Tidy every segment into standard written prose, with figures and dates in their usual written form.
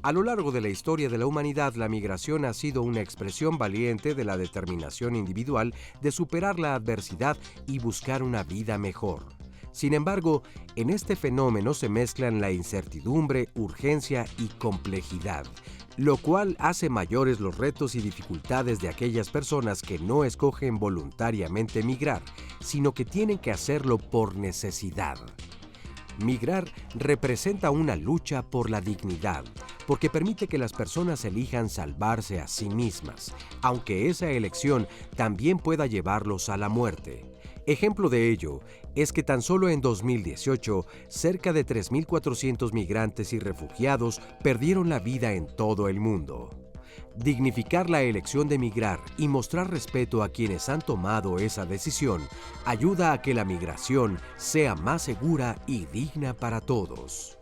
A lo largo de la historia de la humanidad, la migración ha sido una expresión valiente de la determinación individual de superar la adversidad y buscar una vida mejor. Sin embargo, en este fenómeno se mezclan la incertidumbre, urgencia y complejidad, lo cual hace mayores los retos y dificultades de aquellas personas que no escogen voluntariamente migrar, sino que tienen que hacerlo por necesidad. Migrar representa una lucha por la dignidad, porque permite que las personas elijan salvarse a sí mismas, aunque esa elección también pueda llevarlos a la muerte. Ejemplo de ello es que tan solo en 2018, cerca de 3.400 migrantes y refugiados perdieron la vida en todo el mundo. Dignificar la elección de migrar y mostrar respeto a quienes han tomado esa decisión ayuda a que la migración sea más segura y digna para todos.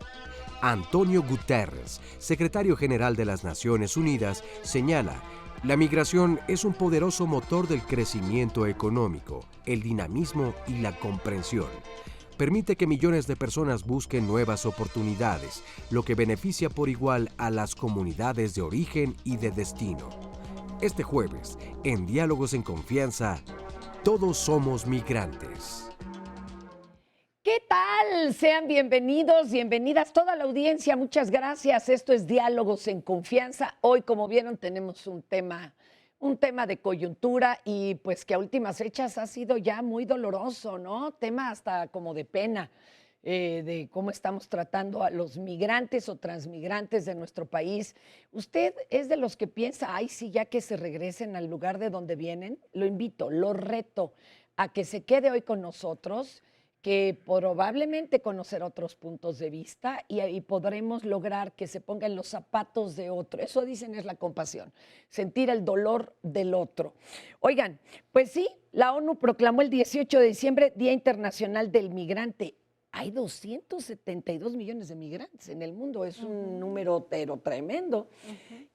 Antonio Guterres, secretario general de las Naciones Unidas, señala: la migración es un poderoso motor del crecimiento económico, el dinamismo y la comprensión. Permite que millones de personas busquen nuevas oportunidades, lo que beneficia por igual a las comunidades de origen y de destino. Este jueves, en Diálogos en Confianza, todos somos migrantes. ¿Qué tal? Sean bienvenidos, bienvenidas toda la audiencia. Muchas gracias. Esto es Diálogos en Confianza. Hoy, como vieron, tenemos un tema de coyuntura y pues que a últimas fechas ha sido ya muy doloroso, ¿no? Tema hasta como de pena, de cómo estamos tratando a los migrantes o transmigrantes de nuestro país. ¿Usted es de los que piensa, ay, sí, ya que se regresen al lugar de donde vienen? Lo invito, lo reto a que se quede hoy con nosotros, que probablemente conocer otros puntos de vista y podremos lograr que se pongan los zapatos de otro. Eso dicen es la compasión, sentir el dolor del otro. Oigan, pues sí, la ONU proclamó el 18 de diciembre Día Internacional del Migrante. Hay 272 millones de migrantes en el mundo, es un número pero tremendo.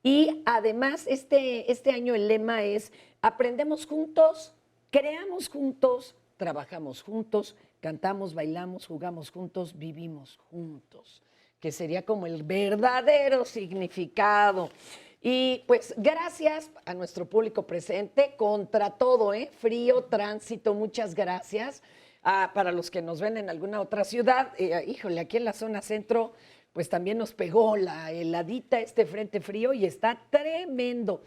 Y además este año el lema es: aprendemos juntos, creamos juntos, trabajamos juntos, cantamos, bailamos, jugamos juntos, vivimos juntos, que sería como el verdadero significado. Y pues gracias a nuestro público presente, contra todo, frío, tránsito, muchas gracias. Para los que nos ven en alguna otra ciudad, híjole, aquí en la zona centro, pues también nos pegó la heladita, este frente frío, y está tremendo.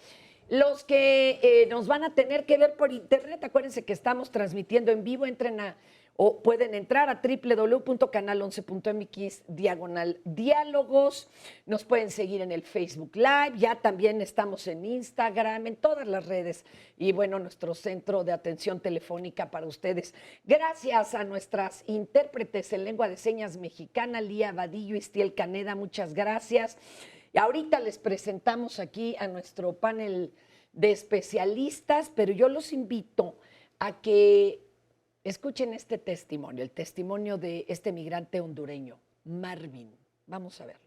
Los que nos van a tener que ver por internet, acuérdense que estamos transmitiendo en vivo, o pueden entrar a www.canal11.mx/diálogos, nos pueden seguir en el Facebook Live, ya también estamos en Instagram, en todas las redes, y bueno, nuestro centro de atención telefónica para ustedes. Gracias a nuestras intérpretes en lengua de señas mexicana, Lía Vadillo y Istiel Caneda, muchas gracias. Y ahorita les presentamos aquí a nuestro panel de especialistas, pero yo los invito a que escuchen este testimonio, el testimonio de este migrante hondureño, Marvin. Vamos a verlo.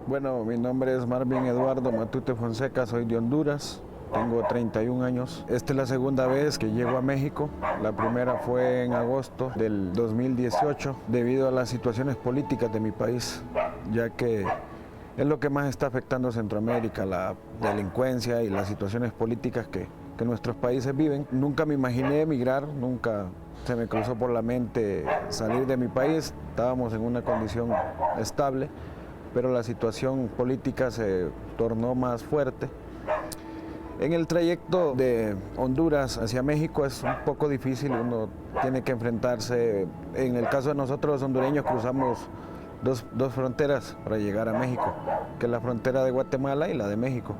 Bueno, mi nombre es Marvin Eduardo Matute Fonseca, soy de Honduras, tengo 31 años. Esta es la segunda vez que llego a México. La primera fue en agosto del 2018, debido a las situaciones políticas de mi país, ya que es lo que más está afectando a Centroamérica, la delincuencia y las situaciones políticas que nuestros países viven. Nunca me imaginé emigrar, nunca se me cruzó por la mente salir de mi país. Estábamos en una condición estable, pero la situación política se tornó más fuerte. En el trayecto de Honduras hacia México es un poco difícil, uno tiene que enfrentarse. En el caso de nosotros los hondureños cruzamos dos fronteras para llegar a México, que es la frontera de Guatemala y la de México.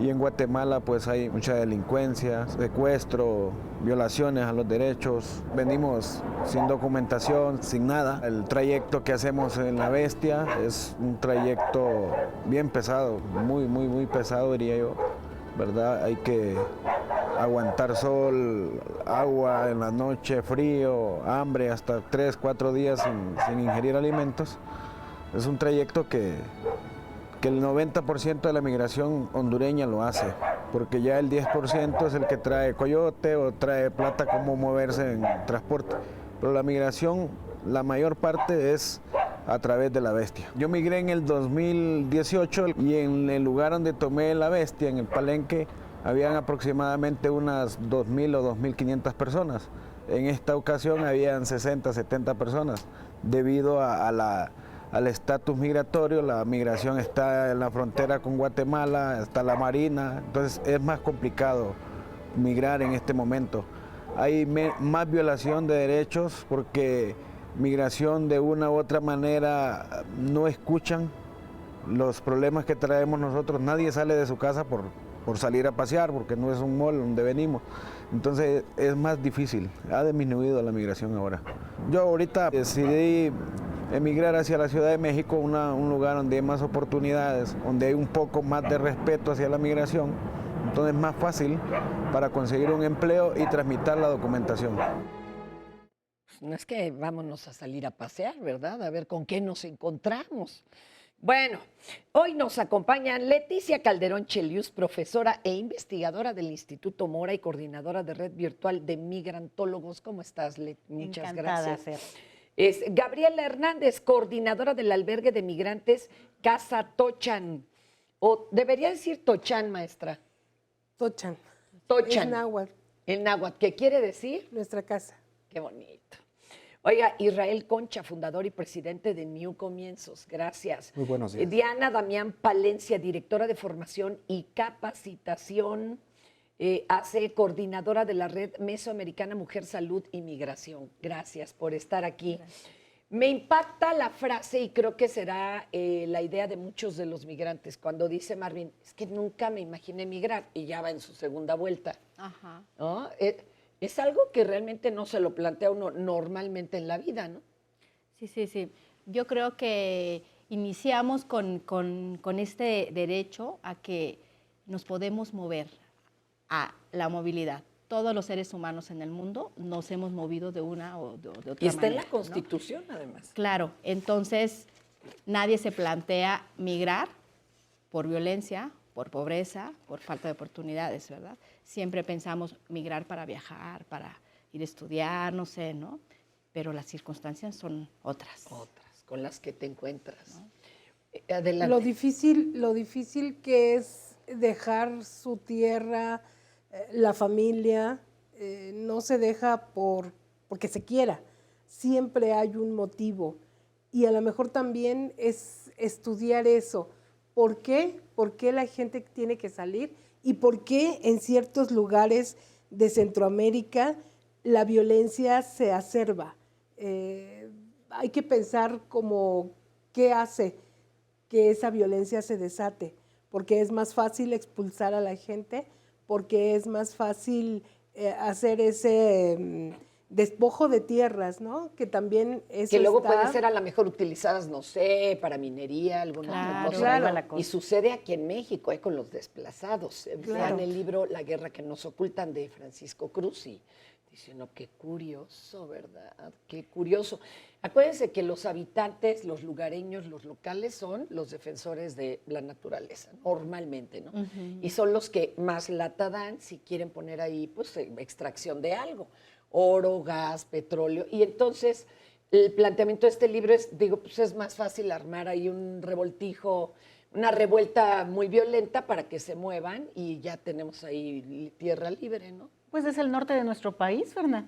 Y en Guatemala pues hay mucha delincuencia, secuestro, violaciones a los derechos. Venimos sin documentación, sin nada. El trayecto que hacemos en La Bestia es un trayecto bien pesado, muy pesado diría yo, ¿verdad? Hay que aguantar sol, agua en la noche, frío, hambre, hasta 3, 4 días sin ingerir alimentos. Es un trayecto que el 90% de la migración hondureña lo hace, porque ya el 10% es el que trae coyote o trae plata como moverse en transporte. Pero la migración, la mayor parte es a través de La Bestia. Yo migré en el 2018 y en el lugar donde tomé La Bestia, en el Palenque, habían aproximadamente unas 2.000 o 2.500 personas. En esta ocasión habían 60, 70 personas, debido al estatus migratorio. La migración está en la frontera con Guatemala, está la Marina, entonces es más complicado migrar en este momento. Hay más violación de derechos porque migración de una u otra manera no escuchan los problemas que traemos nosotros. Nadie sale de su casa por salir a pasear, porque no es un mall donde venimos. Entonces es más difícil, ha disminuido la migración ahora. Yo ahorita decidí emigrar hacia la Ciudad de México, un lugar donde hay más oportunidades, donde hay un poco más de respeto hacia la migración. Entonces es más fácil para conseguir un empleo y tramitar la documentación. No es que vámonos a salir a pasear, ¿verdad? A ver con qué nos encontramos. Bueno, hoy nos acompañan Leticia Calderón Chelius, profesora e investigadora del Instituto Mora y coordinadora de Red Virtual de Migrantólogos. ¿Cómo estás, Let? Muchas Encantada, gracias. Es Gabriela Hernández, coordinadora del albergue de migrantes Casa Tochan. O debería decir Tochan, maestra. Tochan. Tochan. Es náhuatl, El náhuatl, ¿qué quiere decir? nuestra casa. Qué bonito. Oiga, Israel Concha, fundador y presidente de New Comienzos, gracias. Muy buenos días. Diana Damián Palencia, directora de formación y capacitación, coordinadora de la Red Mesoamericana Mujer, Salud y Migración. Gracias por estar aquí. Gracias. Me impacta la frase y creo que será la idea de muchos de los migrantes cuando dice Marvin, es que nunca me imaginé migrar y ya va en su segunda vuelta. Ajá. ¿No? Es algo que realmente no se lo plantea uno normalmente en la vida, ¿no? Sí. Yo creo que iniciamos con este derecho a que nos podemos mover a la movilidad. Todos los seres humanos en el mundo nos hemos movido de una o de otra manera. Y está en la ¿no? Constitución, además. Claro, entonces nadie se plantea migrar por violencia, por pobreza, por falta de oportunidades, ¿verdad? Siempre pensamos migrar para viajar, para ir a estudiar, no sé, ¿no? Pero las circunstancias son otras. Otras, con las que te encuentras. ¿No? Adelante. Lo difícil que es dejar su tierra, la familia, no se deja porque se quiera. Siempre hay un motivo. Y a lo mejor también es estudiar eso. ¿Por qué? ¿Por qué la gente tiene que salir? ¿Y por qué en ciertos lugares de Centroamérica la violencia se acerba? Hay que pensar como qué hace que esa violencia se desate, porque es más fácil expulsar a la gente, porque es más fácil hacer ese despojo de tierras, ¿no? Que también eso que luego está... pueden ser a lo mejor utilizadas, no sé, para minería, alguna otra cosa. Claro. Y sucede aquí en México, con los desplazados. Claro. Vean el libro La guerra que nos ocultan de Francisco Cruz y dicen, no, qué curioso, ¿verdad? Qué curioso. Acuérdense que los habitantes, los lugareños, los locales son los defensores de la naturaleza, normalmente, ¿no? Uh-huh. Y son los que más lata dan si quieren poner ahí, pues, extracción de algo. Oro, gas, petróleo. Y entonces el planteamiento de este libro es, digo, pues es más fácil armar ahí un revoltijo, una revuelta muy violenta para que se muevan y ya tenemos ahí tierra libre, ¿no? Pues es el norte de nuestro país, Fernanda,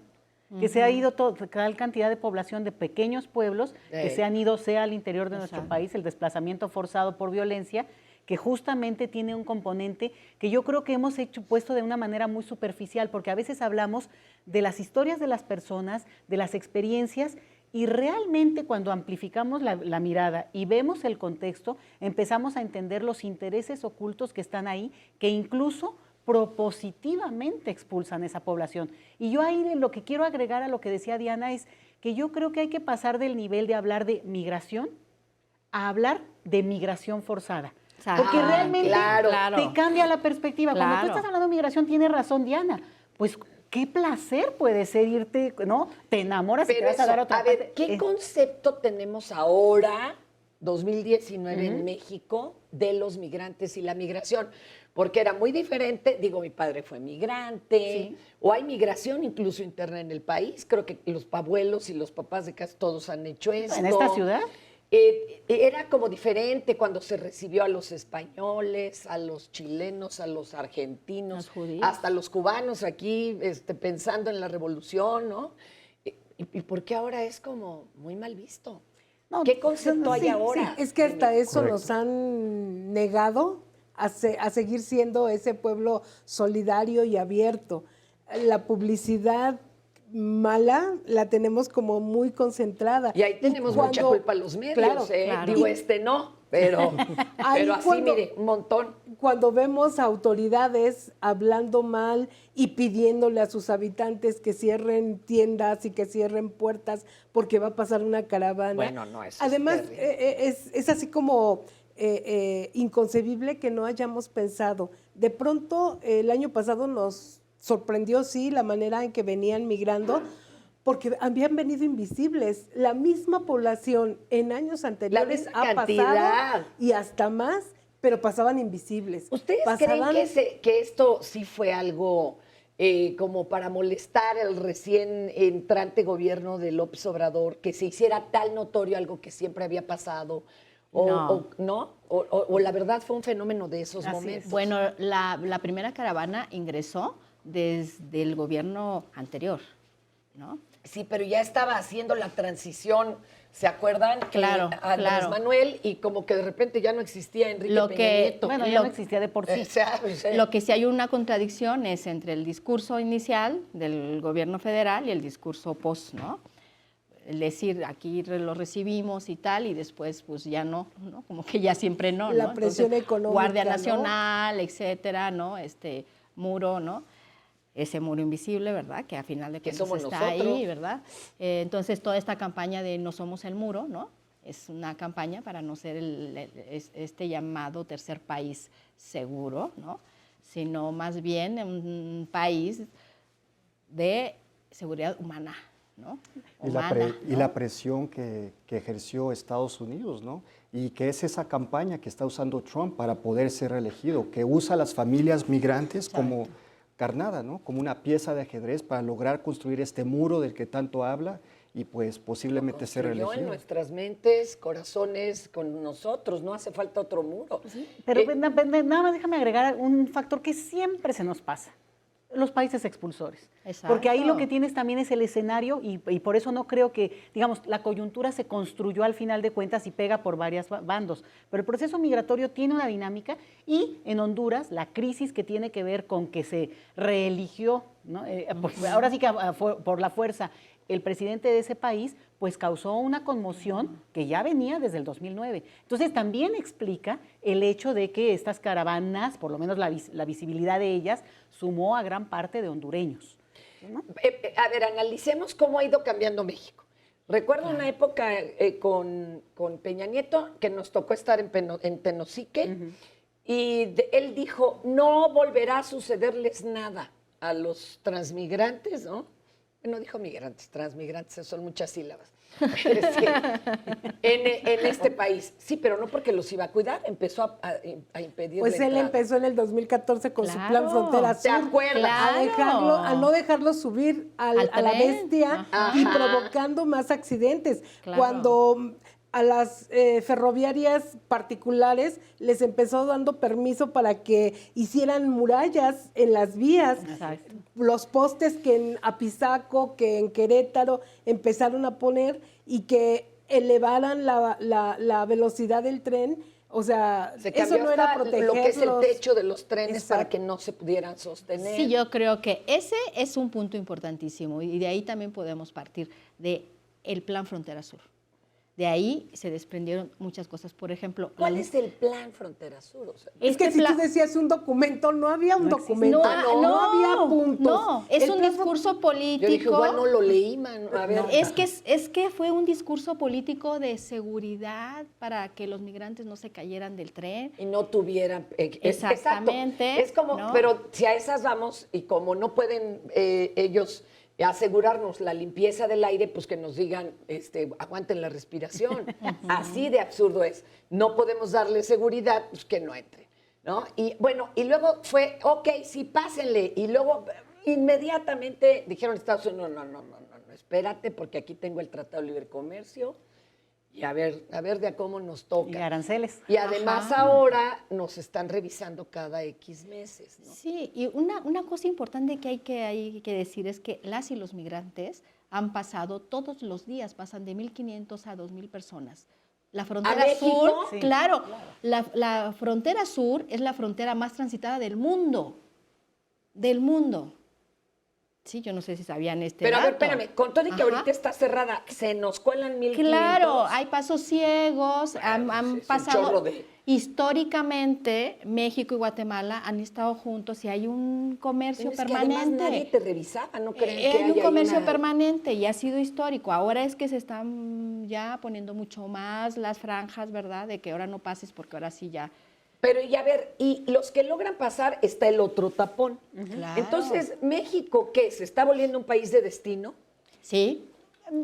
que se ha ido cada cantidad de población de pequeños pueblos que se han ido, sea al interior de nuestro país, el desplazamiento forzado por violencia, que justamente tiene un componente que yo creo que hemos puesto de una manera muy superficial, porque a veces hablamos de las historias de las personas, de las experiencias, y realmente cuando amplificamos la mirada y vemos el contexto, empezamos a entender los intereses ocultos que están ahí, que incluso propositivamente expulsan esa población. Y yo ahí lo que quiero agregar a lo que decía Diana es que yo creo que hay que pasar del nivel de hablar de migración a hablar de migración forzada. Porque realmente te cambia la perspectiva. Claro. Cuando tú estás hablando de migración, tiene razón Diana, pues qué placer puede ser irte, ¿no? Te enamoras y te vas a dar otra parte. A ver, ¿qué concepto tenemos ahora, 2019, en México, de los migrantes y la migración? Porque era muy diferente, digo, mi padre fue migrante, o hay migración incluso interna en el país, creo que los abuelos y los papás de casi todos han hecho esto. ¿En esta ciudad? era como diferente cuando se recibió a los españoles, a los chilenos, a los argentinos, Los judíos. hasta los cubanos aquí pensando en la revolución, ¿no? ¿Y por qué ahora es como muy mal visto? No, ¿Qué concepto hay sí, ahora? sí, es que hasta eso Correcto. nos han negado a seguir siendo ese pueblo solidario y abierto. La publicidad mala la tenemos como muy concentrada. Y ahí tenemos mucha cuando- culpa los medios, claro, claro. Digo, no, pero Ahí así, cuando- mire, un montón. Cuando vemos a autoridades hablando mal y pidiéndole a sus habitantes que cierren tiendas y que cierren puertas porque va a pasar una caravana. Bueno, no, eso es Además, terrible. es así como inconcebible que no hayamos pensado. De pronto, el año pasado nos sorprendió, sí, la manera en que venían migrando, porque habían venido invisibles. La misma población en años anteriores misma ha cantidad. pasado y hasta más, pero pasaban invisibles. ¿Ustedes Pasaban- creen que esto sí fue algo como para molestar al recién entrante gobierno de López Obrador, que se hiciera tal notorio algo que siempre había pasado? No. ¿O la verdad fue un fenómeno de esos Así es. momentos? Bueno, la primera caravana ingresó desde el gobierno anterior, ¿no? Sí, pero ya estaba haciendo la transición, ¿se acuerdan? Claro, Andrés claro. Manuel, y como que de repente ya no existía Enrique Lo Peña que- Nieto. Bueno, ya no existía de por sí. Lo que sí hay una contradicción es entre el discurso inicial del gobierno federal y el discurso post, ¿no? Es decir, aquí lo recibimos y tal, y después pues ya no, ¿no? Como que ya siempre no, La ¿no? presión económica, Guardia ¿no? Nacional, etcétera, ¿no? Muro, ¿no? Ese muro invisible, ¿verdad? Que a final de Que cuentas somos está nosotros. ahí, ¿verdad? Entonces, toda esta campaña de No somos el muro, ¿no? Es una campaña para no ser este llamado tercer país seguro, ¿no? Sino más bien un país de seguridad humana, ¿no? Y ¿no? la presión que ejerció Estados Unidos, ¿no? Y que es esa campaña que está usando Trump para poder ser reelegido, que usa a las familias migrantes como carnada, ¿no? Como una pieza de ajedrez para lograr construir este muro del que tanto habla y pues posiblemente ser Construyó en reelegido. nuestras mentes, corazones, con nosotros, no hace falta otro muro. Pero nada más déjame agregar un factor que siempre se nos pasa. Los países expulsores. Exacto. Porque ahí lo que tienes también es el escenario y por eso no creo que, digamos, la coyuntura se construyó al final de cuentas y pega por varios bandos. Pero el proceso migratorio tiene una dinámica y en Honduras la crisis que tiene que ver con que se reeligió, ¿no? Ahora sí que por la fuerza, el presidente de ese país, pues causó una conmoción que ya venía desde el 2009. Entonces también explica el hecho de que estas caravanas, por lo menos la visibilidad de ellas, sumó a gran parte de hondureños, ¿no? A ver, analicemos cómo ha ido cambiando México. Recuerdo una época con Peña Nieto que nos tocó estar en Tenosique y él dijo, no volverá a sucederles nada a los transmigrantes, ¿no? No dijo migrantes, transmigrantes, son muchas sílabas. En este país. Sí, pero no porque los iba a cuidar, empezó a impedir Pues la él entrada. empezó en el 2014 con su Claro, plan Frontera ¿te Sur, acuerdas? a no dejarlo subir a la tren. bestia Ajá. y provocando más accidentes. Claro. Cuando a las ferroviarias particulares les empezó dando permiso para que hicieran murallas en las vías. Exacto. Los postes que en Apizaco, que en Querétaro empezaron a poner y que elevaran la velocidad del tren. O sea, Se eso cambió no era hasta proteger lo que es el techo de los trenes para Exacto. que no se pudieran sostener. Sí, yo creo que ese es un punto importantísimo y de ahí también podemos partir de el Plan Frontera Sur. De ahí se desprendieron muchas cosas. Por ejemplo, ¿Cuál es el plan Frontera Sur? O sea, Es que este si plan- tú decías un documento, no había un No existe. documento, No, no había puntos. No, es El un plan discurso político. yo dije, igual no lo leí, man. A ver. Es que fue un discurso político de seguridad para que los migrantes no se cayeran del tren. Y no tuvieran. Exactamente, Exacto. Es como, ¿no? pero si a esas vamos, y como no pueden ellos asegurarnos la limpieza del aire, pues que nos digan, aguanten la respiración. Así de absurdo es. No podemos darle seguridad, pues que no entre, ¿no? Y bueno, y luego fue, ok, sí, pásenle. Y luego inmediatamente dijeron Estados Unidos, no, espérate, porque aquí tengo el Tratado de Libre Comercio. Y a ver de a cómo nos toca. Y aranceles. Y además ahora nos están revisando cada X meses, ¿no? Sí, y una cosa importante que hay que decir es que las y los migrantes han pasado todos los días, pasan de 1.500 a 2.000 personas. La frontera sur, Sí, claro. La frontera sur es la frontera más transitada del mundo. Sí, yo no sé si sabían Pero a ver, dato. espérame, con todo y que Ajá. ahorita está cerrada, se nos cuelan 1.500. Claro, hay pasos ciegos, Bueno, han pues es un pasado. chorro de- Históricamente, México y Guatemala han estado juntos y hay un comercio Es que permanente. además nadie te revisaba, ¿no creen que Hay un haya comercio una- permanente y ha sido histórico. Ahora es que se están ya poniendo mucho más las franjas, ¿verdad? De que ahora no pases porque ahora sí ya. Pero y a ver, y los que logran pasar está el otro tapón. Claro. Entonces, ¿México qué? ¿Se está volviendo un país de destino? Sí,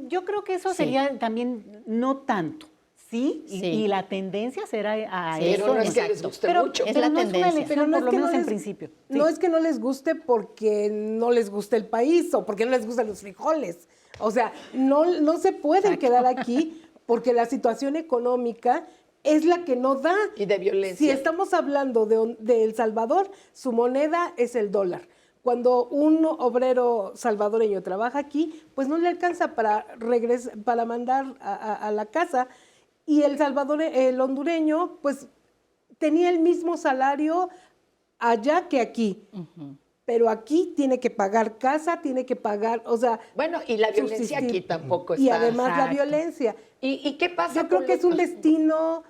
Yo creo que eso Sí. sería también no tanto, ¿sí? Y, Sí. y la tendencia será a Sí, eso. Pero no es que les exacto. guste Pero, mucho. Es pero la no es una tendencia. elección, Pero no por es lo que menos no en les- principio. No Sí. es que no les guste porque no les gusta el país o porque no les gustan los frijoles. O sea, no se pueden quedar aquí porque la situación económica es la que no da. Y de violencia. Si estamos hablando de El Salvador, su moneda es el dólar. Cuando un obrero salvadoreño trabaja aquí, pues no le alcanza para mandar a la casa. Y el hondureño, pues tenía el mismo salario allá que aquí. Pero aquí tiene que pagar casa, tiene que pagar, o sea... Bueno, y la violencia subsistir. aquí tampoco está. Y además la Exacto. violencia. ¿Y qué pasa Yo creo con que es un destino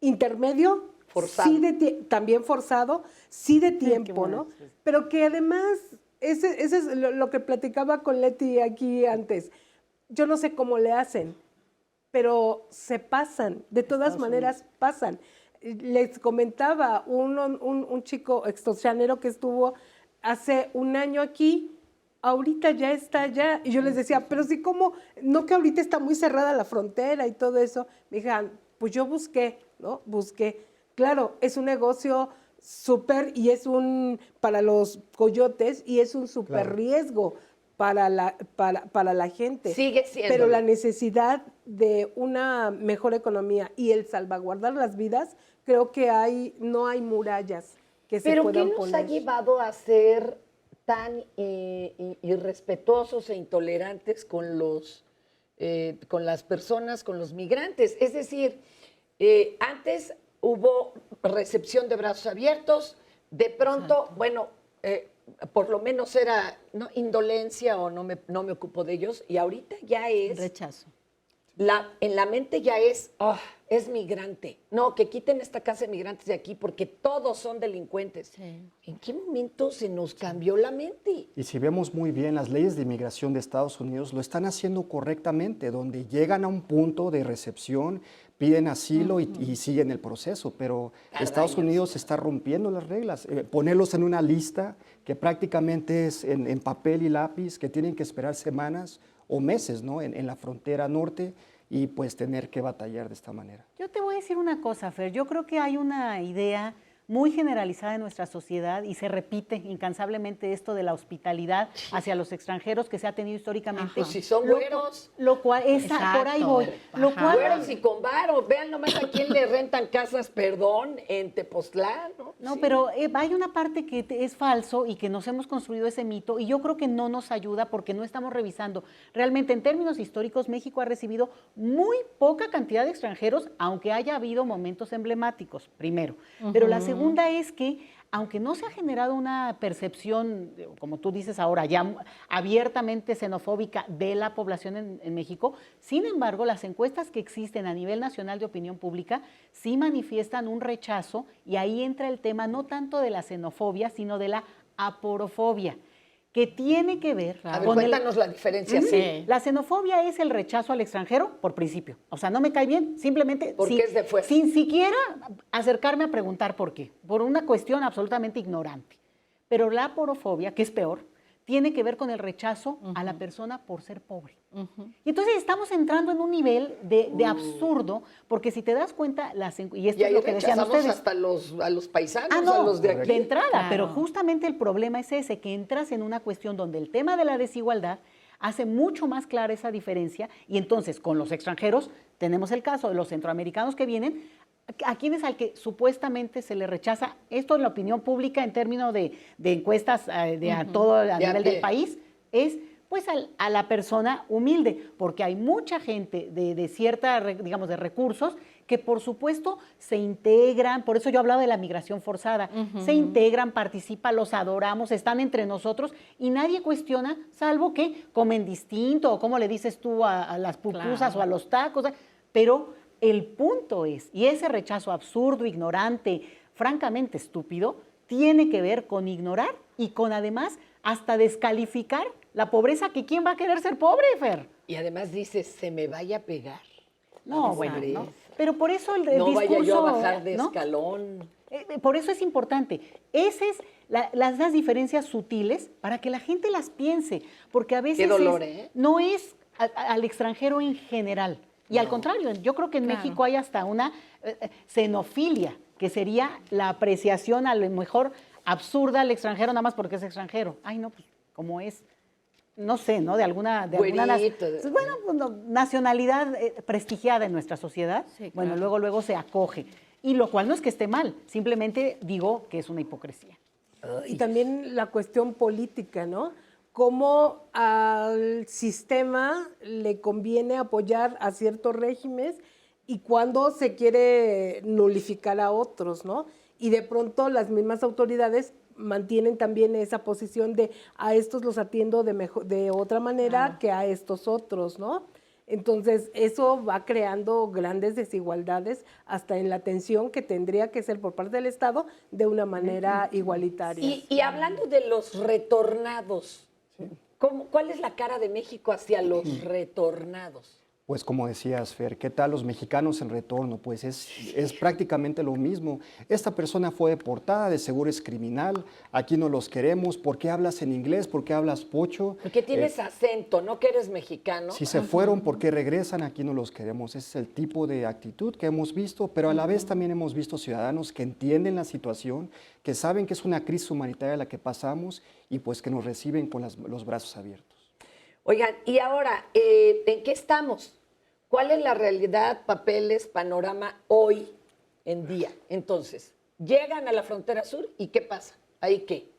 intermedio, Forzado. sí también forzado, sí de tiempo, bueno, ¿no? sí. Pero que además, ese es lo que platicaba con Leti aquí antes. Yo no sé cómo le hacen, pero se pasan, de todas maneras pasan. Les comentaba un chico extorsionero que estuvo hace un año aquí, ahorita ya está allá. Y yo les decía, pero sí, ¿cómo? No, que ahorita está muy cerrada la frontera y todo eso. Me dijeron, pues yo busqué, ¿no? Busqué. Claro, es un negocio súper y es para los coyotes y es un súper Claro. riesgo para la gente. Sigue siendo. Pero la necesidad de una mejor economía y el salvaguardar las vidas, creo que no hay murallas que se ¿Pero qué puedan nos poner. ha llevado a ser tan irrespetuosos e intolerantes con las personas, con los migrantes? Es decir, antes hubo recepción de brazos abiertos, de pronto, bueno, por lo menos era indolencia o no me ocupo de ellos, y ahorita ya es, rechazo. en la mente ya es migrante. No, que quiten esta casa de migrantes de aquí porque todos son delincuentes. Sí. ¿En qué momento se nos cambió la mente? Y si vemos muy bien, las leyes de inmigración de Estados Unidos lo están haciendo correctamente, donde llegan a un punto de recepción, piden asilo y siguen el proceso, pero Estados Unidos está rompiendo las reglas, ponerlos en una lista que prácticamente es en papel y lápiz, que tienen que esperar semanas o meses, ¿no? en la frontera norte y pues tener que batallar de esta manera. Yo te voy a decir una cosa, Fer. Yo creo que hay una idea muy generalizada en nuestra sociedad y se repite incansablemente esto de la hospitalidad hacia los extranjeros que se ha tenido históricamente. Pues si son Lo- güeros. Lo cual, por ahí voy. Lo Ajá. cual, Güeros y con varo. Vean nomás a quién le rentan casas, perdón, en Tepoztlán, ¿no? No, Sí. pero hay una parte que es falso y que nos hemos construido ese mito y yo creo que no nos ayuda porque no estamos revisando. Realmente en términos históricos México ha recibido muy poca cantidad de extranjeros, aunque haya habido momentos emblemáticos, primero. Pero la segunda es que aunque no se ha generado una percepción, como tú dices ahora, ya abiertamente xenofóbica de la población en México, sin embargo, las encuestas que existen a nivel nacional de opinión pública sí manifiestan un rechazo y ahí entra el tema no tanto de la xenofobia, sino de la aporofobia, que tiene que ver A ver, con cuéntanos la diferencia. Sí. La xenofobia es el rechazo al extranjero por principio. O sea, no me cae bien, simplemente Porque es de fuera. sin siquiera acercarme a preguntar por qué, por una cuestión absolutamente ignorante. Pero la aporofobia, que es peor, tiene que ver con el rechazo a la persona por ser pobre. Y entonces estamos entrando en un nivel de absurdo, porque si te das cuenta, y esto Y es ahí lo que decían rechazamos ustedes. hasta a los paisanos, Ah, no, a los de aquí. de entrada, Claro. pero justamente el problema es ese, que entras en una cuestión donde el tema de la desigualdad hace mucho más clara esa diferencia y entonces con los extranjeros tenemos el caso de los centroamericanos que vienen, a quienes al que supuestamente se le rechaza, esto en la opinión pública en términos de encuestas a nivel del país, es pues a la persona humilde, porque hay mucha gente de cierta, digamos, de recursos que por supuesto se integran, por eso yo hablaba de la migración forzada, se integran, participan, los adoramos, están entre nosotros y nadie cuestiona, salvo que comen distinto o como le dices tú a las pupusas o a los tacos, pero el punto es, y ese rechazo absurdo, ignorante, francamente estúpido, tiene que ver con ignorar y con además hasta descalificar la pobreza, que ¿quién va a querer ser pobre, Fer? Y además dices, se me vaya a pegar. No, bueno, no. Pero por eso el no discurso... vaya yo a bajar de ¿no? escalón. Por eso es importante. Esas es las diferencias sutiles para que la gente las piense, porque a veces Qué dolor, no es al extranjero en general. Y al contrario, yo creo que en México hay hasta una xenofilia, que sería la apreciación a lo mejor absurda al extranjero nada más porque es extranjero. Ay, no, pues como es, no sé, ¿no? De alguna nacionalidad prestigiada en nuestra sociedad, sí, claro. Bueno, luego se acoge. Y lo cual no es que esté mal, simplemente digo que es una hipocresía. Y también la cuestión política, ¿no? Cómo al sistema le conviene apoyar a ciertos regímenes y cuando se quiere nulificar a otros, ¿no? Y de pronto las mismas autoridades mantienen también esa posición de a estos los atiendo de otra manera que a estos otros, ¿no? Entonces, eso va creando grandes desigualdades hasta en la atención que tendría que ser por parte del Estado de una manera igualitaria. Y hablando de los retornados, ¿cuál es la cara de México hacia los retornados? Pues como decías, Fer, ¿qué tal los mexicanos en retorno? Pues es prácticamente lo mismo. Esta persona fue deportada, de seguro es criminal, aquí no los queremos, ¿por qué hablas en inglés? ¿Por qué hablas pocho? Porque tienes acento, ¿no? Que eres mexicano. Si se fueron, ¿por qué regresan? Aquí no los queremos. Ese es el tipo de actitud que hemos visto, pero a la vez también hemos visto ciudadanos que entienden la situación, que saben que es una crisis humanitaria la que pasamos y pues que nos reciben con los brazos abiertos. Oigan, y ahora, ¿en qué estamos? ¿Cuál es la realidad, papeles, panorama hoy en día? Entonces, llegan a la frontera sur y ¿qué pasa? ¿Ahí qué?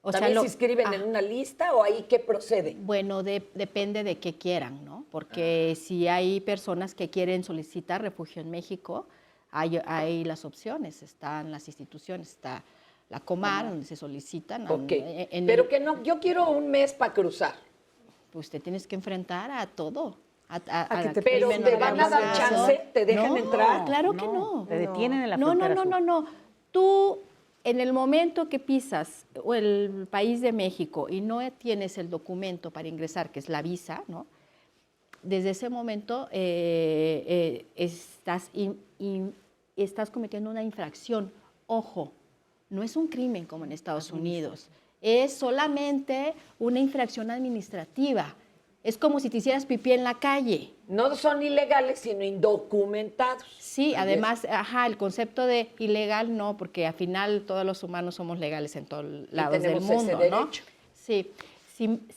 ¿También se inscriben en una lista o ahí qué procede? Bueno, depende de qué quieran, ¿no? Porque si hay personas que quieren solicitar refugio en México, hay las opciones, están las instituciones, está la Comar, donde se solicitan. Okay. Pero que no, yo quiero un mes para cruzar. Pues te tienes que enfrentar a todo. Pero te van a dar chance, te dejan entrar. Claro que no. Te detienen en la frontera sur. No. Tú, en el momento que pisas el país de México y no tienes el documento para ingresar, que es la visa, ¿no? Desde ese momento estás cometiendo una infracción. Ojo, no es un crimen como en Estados Unidos. Es solamente una infracción administrativa. Es como si te hicieras pipí en la calle. No son ilegales, sino indocumentados. Sí, además, el concepto de ilegal no, porque al final todos los humanos somos legales en todos lados del mundo, ese ¿no? derecho. Sí,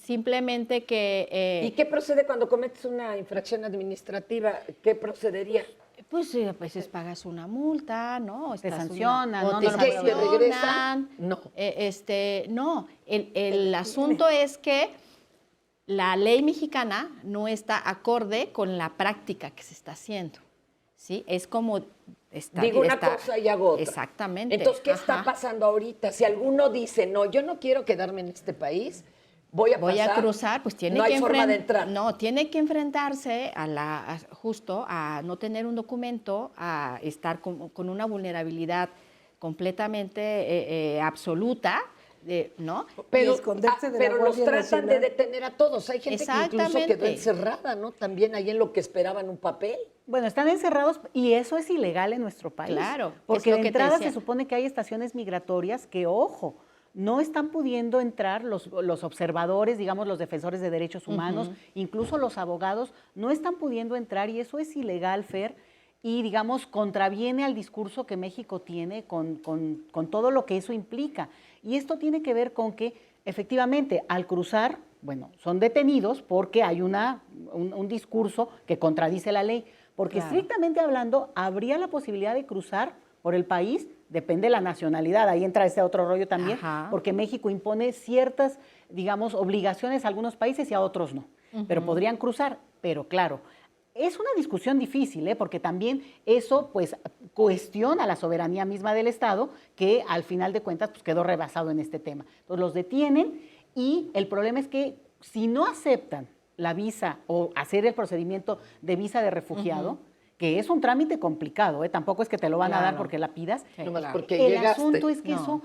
simplemente que... ¿Y qué procede cuando cometes una infracción administrativa? ¿Qué procedería? Pues pagas una multa, ¿no? Te sancionan, ¿no? ¿Te regresan? No. No, el asunto es que la ley mexicana no está acorde con la práctica que se está haciendo, ¿sí? Es como... Digo una cosa y hago otra. Exactamente. Entonces, ¿qué está pasando ahorita? Si alguno dice, no, yo no quiero quedarme en este país, voy a cruzar, pues tiene no hay forma de entrar. No, tiene que enfrentarse justo a no tener un documento, a estar con una vulnerabilidad completamente absoluta, ¿no? Pero, esconderse de pero la los Guardia tratan Nacional. de detener a todos. Hay gente que incluso quedó encerrada, ¿no? También ahí en lo que esperaban un papel. Bueno, están encerrados y eso es ilegal en nuestro país. Claro. Porque de entrada se supone que hay estaciones migratorias que, ojo, no están pudiendo entrar los observadores, digamos, los defensores de derechos humanos, incluso los abogados, no están pudiendo entrar y eso es ilegal, Fer, y, digamos, contraviene al discurso que México tiene con todo lo que eso implica. Y esto tiene que ver con que, efectivamente, al cruzar, Bueno, son detenidos porque hay un discurso que contradice la ley. Porque estrictamente hablando, habría la posibilidad de cruzar por el país, depende de la nacionalidad, ahí entra ese otro rollo también, porque México impone ciertas, digamos, obligaciones a algunos países y a otros no. Pero podrían cruzar, pero claro, es una discusión difícil, porque también eso pues cuestiona la soberanía misma del Estado, que al final de cuentas pues, quedó rebasado en este tema. Entonces los detienen y el problema es que si no aceptan la visa o hacer el procedimiento de visa de refugiado, que es un trámite complicado, tampoco es que te lo van a dar porque la pidas. Porque el llegaste. asunto es que eso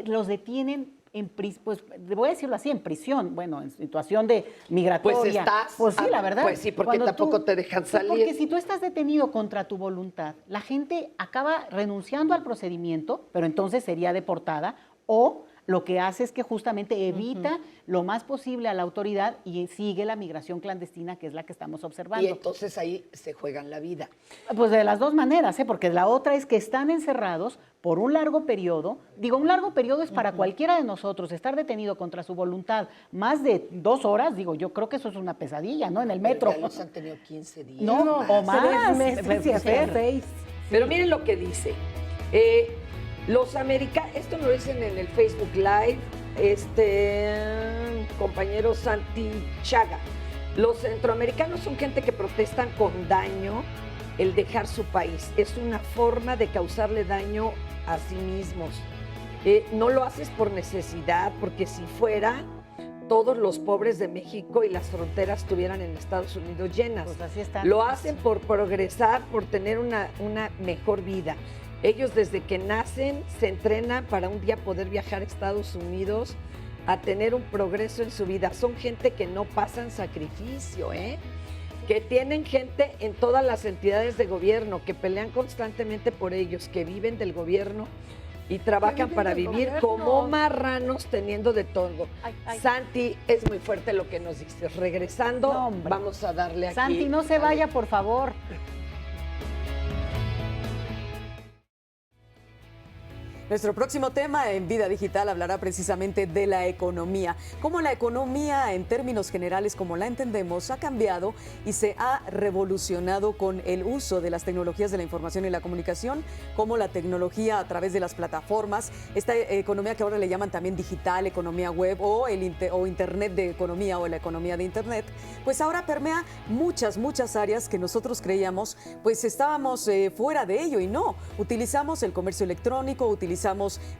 los detienen en prisión, pues voy a decirlo así, en prisión, bueno, en situación de migratoria. Pues estás. Pues sí, la verdad. Pues sí, porque Cuando tampoco te dejan salir. Porque si tú estás detenido contra tu voluntad, la gente acaba renunciando al procedimiento, pero entonces sería deportada, o lo que hace es que justamente evita lo más posible a la autoridad y sigue la migración clandestina, que es la que estamos observando. Y entonces ahí se juegan la vida. Pues de las dos maneras, porque la otra es que están encerrados por un largo periodo. Digo, un largo periodo es para cualquiera de nosotros, estar detenido contra su voluntad más de 2 horas, digo, yo creo que eso es una pesadilla, ¿no? En el metro. Ya los han tenido 15 días. No, o más. 3 meses, 6. Pero miren lo que dice. Los americanos, esto lo dicen en el Facebook Live, compañero Santi Chaga. Los centroamericanos son gente que protestan con daño el dejar su país. Es una forma de causarle daño a sí mismos. No lo haces por necesidad, porque si fuera, todos los pobres de México y las fronteras estuvieran en Estados Unidos llenas. Pues así están. Lo hacen por progresar, por tener una mejor vida. Ellos desde que nacen se entrenan para un día poder viajar a Estados Unidos, a tener un progreso en su vida. Son gente que no pasan sacrificio, que tienen gente en todas las entidades de gobierno, que pelean constantemente por ellos, que viven del gobierno y trabajan para vivir como marranos teniendo de todo. Santi, es muy fuerte lo que nos dices. Regresando, vamos a darle aquí. Santi, no se vaya, por favor. Nuestro próximo tema en Vida Digital hablará precisamente de la economía. Cómo la economía, en términos generales, como la entendemos, ha cambiado y se ha revolucionado con el uso de las tecnologías de la información y la comunicación, como la tecnología a través de las plataformas, esta economía que ahora le llaman también digital, economía web o Internet de economía o la economía de Internet, pues ahora permea muchas áreas que nosotros creíamos pues estábamos fuera de ello y no. Utilizamos el comercio electrónico, utilizamos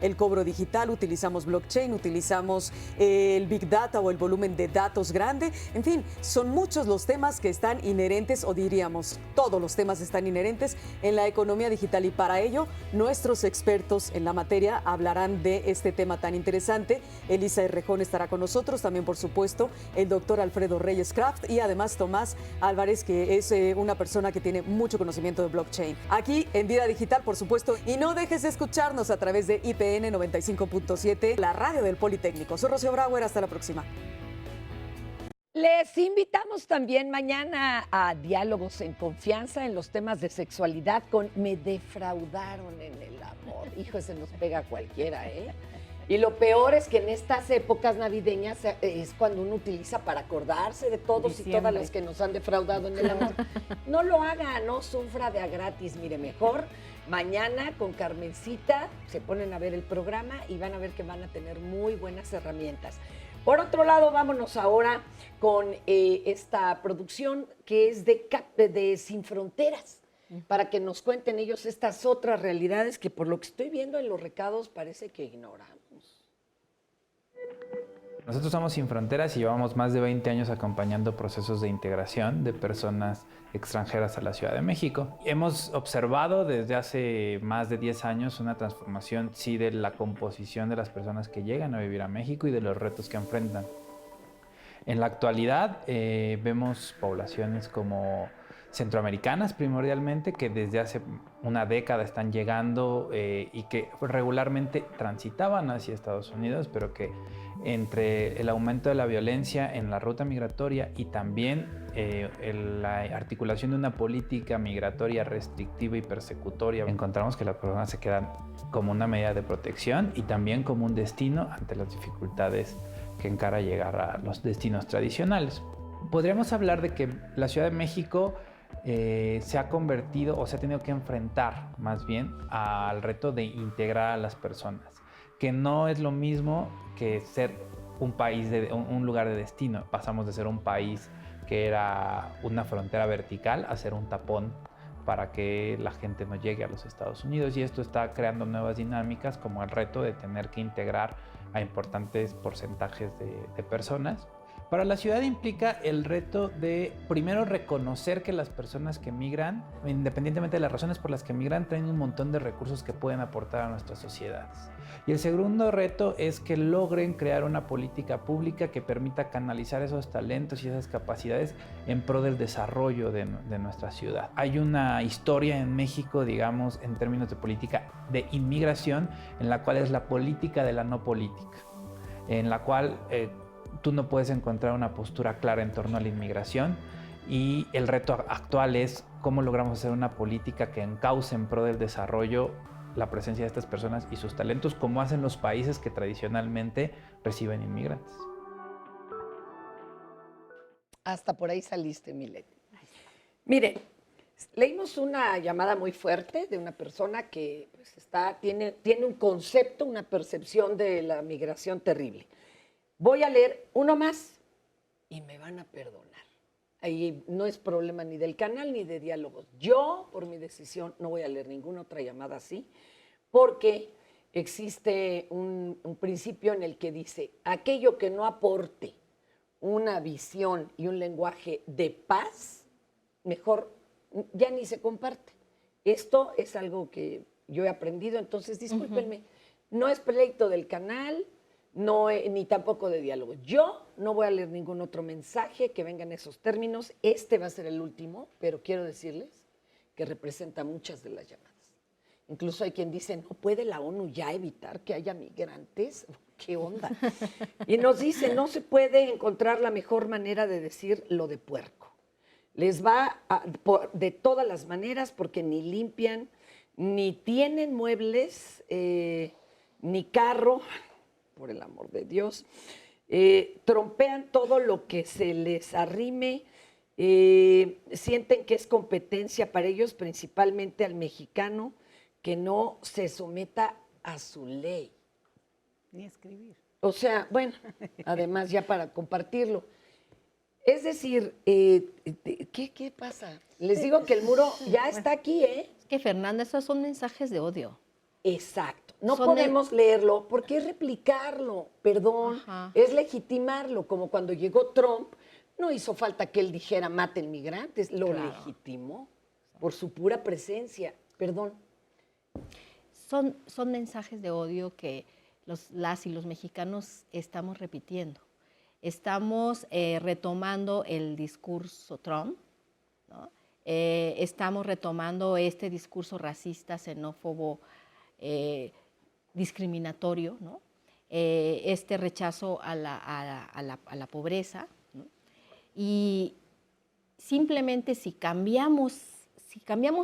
el cobro digital, utilizamos blockchain, utilizamos el big data o el volumen de datos grande. En fin, son muchos los temas que están inherentes, o diríamos, todos los temas están inherentes en la economía digital y para ello nuestros expertos en la materia hablarán de este tema tan interesante. Elisa Errejón estará con nosotros, también por supuesto el doctor Alfredo Reyes Kraft y además Tomás Álvarez, que es una persona que tiene mucho conocimiento de blockchain. Aquí en Vida Digital, por supuesto, y no dejes de escucharnos a través de IPN 95.7, la radio del Politécnico. Soy Rocío Brauer, hasta la próxima. Les invitamos también mañana a Diálogos en Confianza en los temas de sexualidad con Me defraudaron en el amor. Hijo, se nos pega a cualquiera, Y lo peor es que en estas épocas navideñas es cuando uno utiliza para acordarse de todos y todas las que nos han defraudado en el amor. No lo haga, no sufra de a gratis. Mire, mejor mañana con Carmencita se ponen a ver el programa y van a ver que van a tener muy buenas herramientas. Por otro lado, vámonos ahora con esta producción que es de Sin Fronteras, para que nos cuenten ellos estas otras realidades que por lo que estoy viendo en los recados parece que ignoramos. Nosotros somos Sin Fronteras y llevamos más de 20 años acompañando procesos de integración de personas extranjeras a la Ciudad de México. Hemos observado desde hace más de 10 años una transformación, sí, de la composición de las personas que llegan a vivir a México y de los retos que enfrentan. En la actualidad vemos poblaciones como centroamericanas primordialmente, que desde hace una década están llegando y que regularmente transitaban hacia Estados Unidos, pero que entre el aumento de la violencia en la ruta migratoria y también la articulación de una política migratoria restrictiva y persecutoria, encontramos que las personas se quedan como una medida de protección y también como un destino ante las dificultades que encara llegar a los destinos tradicionales. Podríamos hablar de que la Ciudad de México se ha convertido o se ha tenido que enfrentar más bien al reto de integrar a las personas, que no es lo mismo que ser un lugar de destino. Pasamos de ser un país que era una frontera vertical a ser un tapón para que la gente no llegue a los Estados Unidos, y esto está creando nuevas dinámicas como el reto de tener que integrar a importantes porcentajes de personas. Para la ciudad implica el reto de primero reconocer que las personas que migran, independientemente de las razones por las que migran, traen un montón de recursos que pueden aportar a nuestras sociedades. Y el segundo reto es que logren crear una política pública que permita canalizar esos talentos y esas capacidades en pro del desarrollo de nuestra ciudad. Hay una historia en México, digamos, en términos de política de inmigración, en la cual es la política de la no política, en la cual tú no puedes encontrar una postura clara en torno a la inmigración, y el reto actual es cómo logramos hacer una política que encauce en pro del desarrollo la presencia de estas personas y sus talentos, como hacen los países que tradicionalmente reciben inmigrantes. Hasta por ahí saliste, Milet. Miren, leímos una llamada muy fuerte de una persona que pues, tiene un concepto, una percepción de la migración terrible. Voy a leer uno más y me van a perdonar. Ahí no es problema ni del canal ni de diálogos. Yo, por mi decisión, no voy a leer ninguna otra llamada así, porque existe un principio en el que dice, aquello que no aporte una visión y un lenguaje de paz, mejor ya ni se comparte. Esto es algo que yo he aprendido, entonces discúlpenme, no es pleito del canal, ni tampoco de diálogo. Yo no voy a leer ningún otro mensaje que venga en esos términos. Este va a ser el último, pero quiero decirles que representa muchas de las llamadas. Incluso hay quien dice, ¿no puede la ONU ya evitar que haya migrantes? ¿Qué onda? Y nos dice, no se puede encontrar la mejor manera de decir lo de puerco. Les va de todas las maneras, porque ni limpian, ni tienen muebles, ni carro, por el amor de Dios, trompean todo lo que se les arrime, sienten que es competencia para ellos, principalmente al mexicano, que no se someta a su ley. Ni escribir. O sea, bueno, además ya para compartirlo. Es decir, ¿qué pasa? Les digo que el muro ya está aquí, ¿eh? Es que, Fernanda, esos son mensajes de odio. Exacto. No podemos leerlo porque es replicarlo, perdón, es legitimarlo, como cuando llegó Trump, no hizo falta que él dijera maten migrantes, lo legitimó por su pura presencia, perdón. Son mensajes de odio que las y los mexicanos estamos repitiendo. Estamos retomando el discurso Trump, ¿no? Estamos retomando este discurso racista, xenófobo, discriminatorio, ¿no? Este rechazo a la pobreza, ¿no? Y simplemente si cambiamos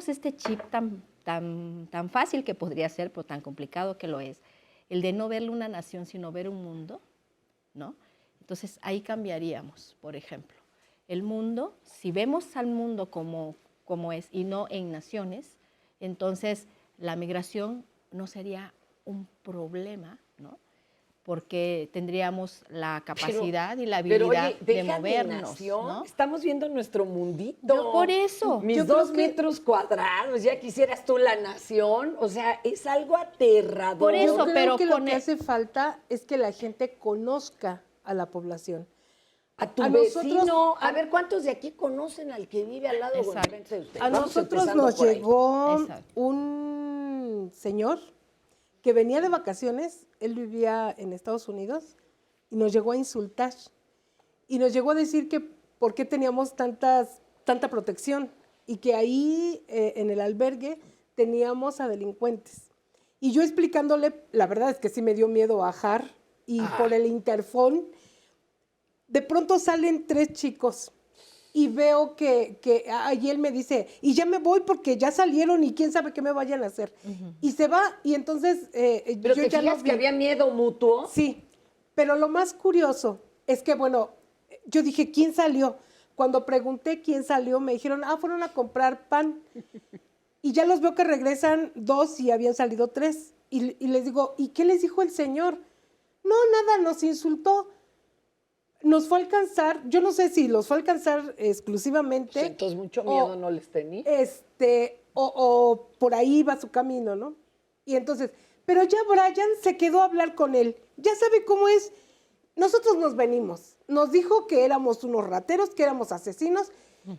este chip tan fácil que podría ser, pero tan complicado que lo es, el de no verle una nación, sino ver un mundo, ¿no? Entonces ahí cambiaríamos, por ejemplo. El mundo, si vemos al mundo como es y no en naciones, entonces la migración no sería un problema, ¿no? Porque tendríamos la capacidad y la habilidad de movernos, ¿no? Estamos viendo nuestro mundito. Yo por eso. Mis 2 metros cuadrados, ya quisieras tú la nación. O sea, es algo aterrador. Por eso, Yo creo pero que lo que hace falta es que la gente conozca a la población. A tu vecino. A ver, ¿cuántos de aquí conocen al que vive al lado? Exacto. De usted? A nosotros nos llegó un señor que venía de vacaciones, él vivía en Estados Unidos, y nos llegó a insultar. Y nos llegó a decir que por qué teníamos tanta protección, y que ahí en el albergue teníamos a delincuentes. Y yo explicándole, la verdad es que sí me dio miedo bajar, y por el interfón, de pronto salen 3 chicos. Y veo que ahí él me dice, y ya me voy porque ya salieron y quién sabe qué me vayan a hacer. Y se va, y entonces ¿Pero yo te fijas que había miedo mutuo? Sí, Pero lo más curioso es que, bueno, yo dije, ¿quién salió? Cuando pregunté quién salió, me dijeron, fueron a comprar pan. Y ya los veo que regresan 2 y habían salido 3. Y les digo, ¿y qué les dijo el señor? No, nada, nos insultó. Nos fue a alcanzar, yo no sé si los fue a alcanzar exclusivamente. Pues entonces mucho miedo no les tenía. O por ahí iba su camino, ¿no? Y entonces, pero ya Brian se quedó a hablar con él. Ya sabe cómo es. Nosotros nos venimos. Nos dijo que éramos unos rateros, que éramos asesinos.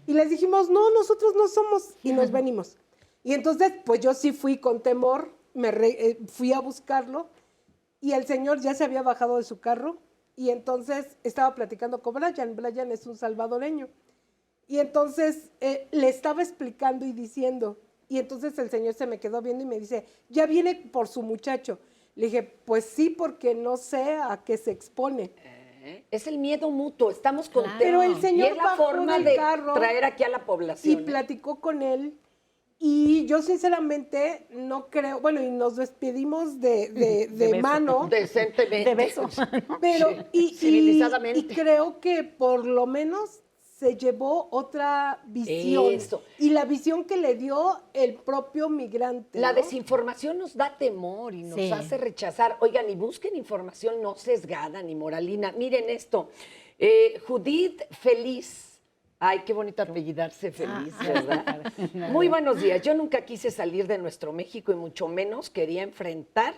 Y les dijimos, no, nosotros no somos. Y nos venimos. Y entonces, pues yo sí fui con temor, fui a buscarlo. Y el señor ya se había bajado de su carro. Y entonces estaba platicando con Brian. Brian es un salvadoreño. Y entonces le estaba explicando y diciendo. Y entonces el señor se me quedó viendo y me dice, ya viene por su muchacho. Le dije, pues sí, porque no sé a qué se expone. Es el miedo mutuo, estamos contentos. Pero el señor y es la bajó forma del de carro traer aquí a la población. Y platicó con él. Y yo sinceramente no creo, bueno, y nos despedimos de mano. Decentemente. De besos. Pero, civilizadamente. y creo que por lo menos se llevó otra visión. Eso. Y la visión que le dio el propio migrante. La ¿no? desinformación nos da temor y nos hace rechazar. Oigan, y busquen información no sesgada ni moralina. Miren esto. Judith Feliz. Ay, qué bonito apellidarse Feliz, ¿verdad? Muy buenos días. Yo nunca quise salir de nuestro México y mucho menos quería enfrentar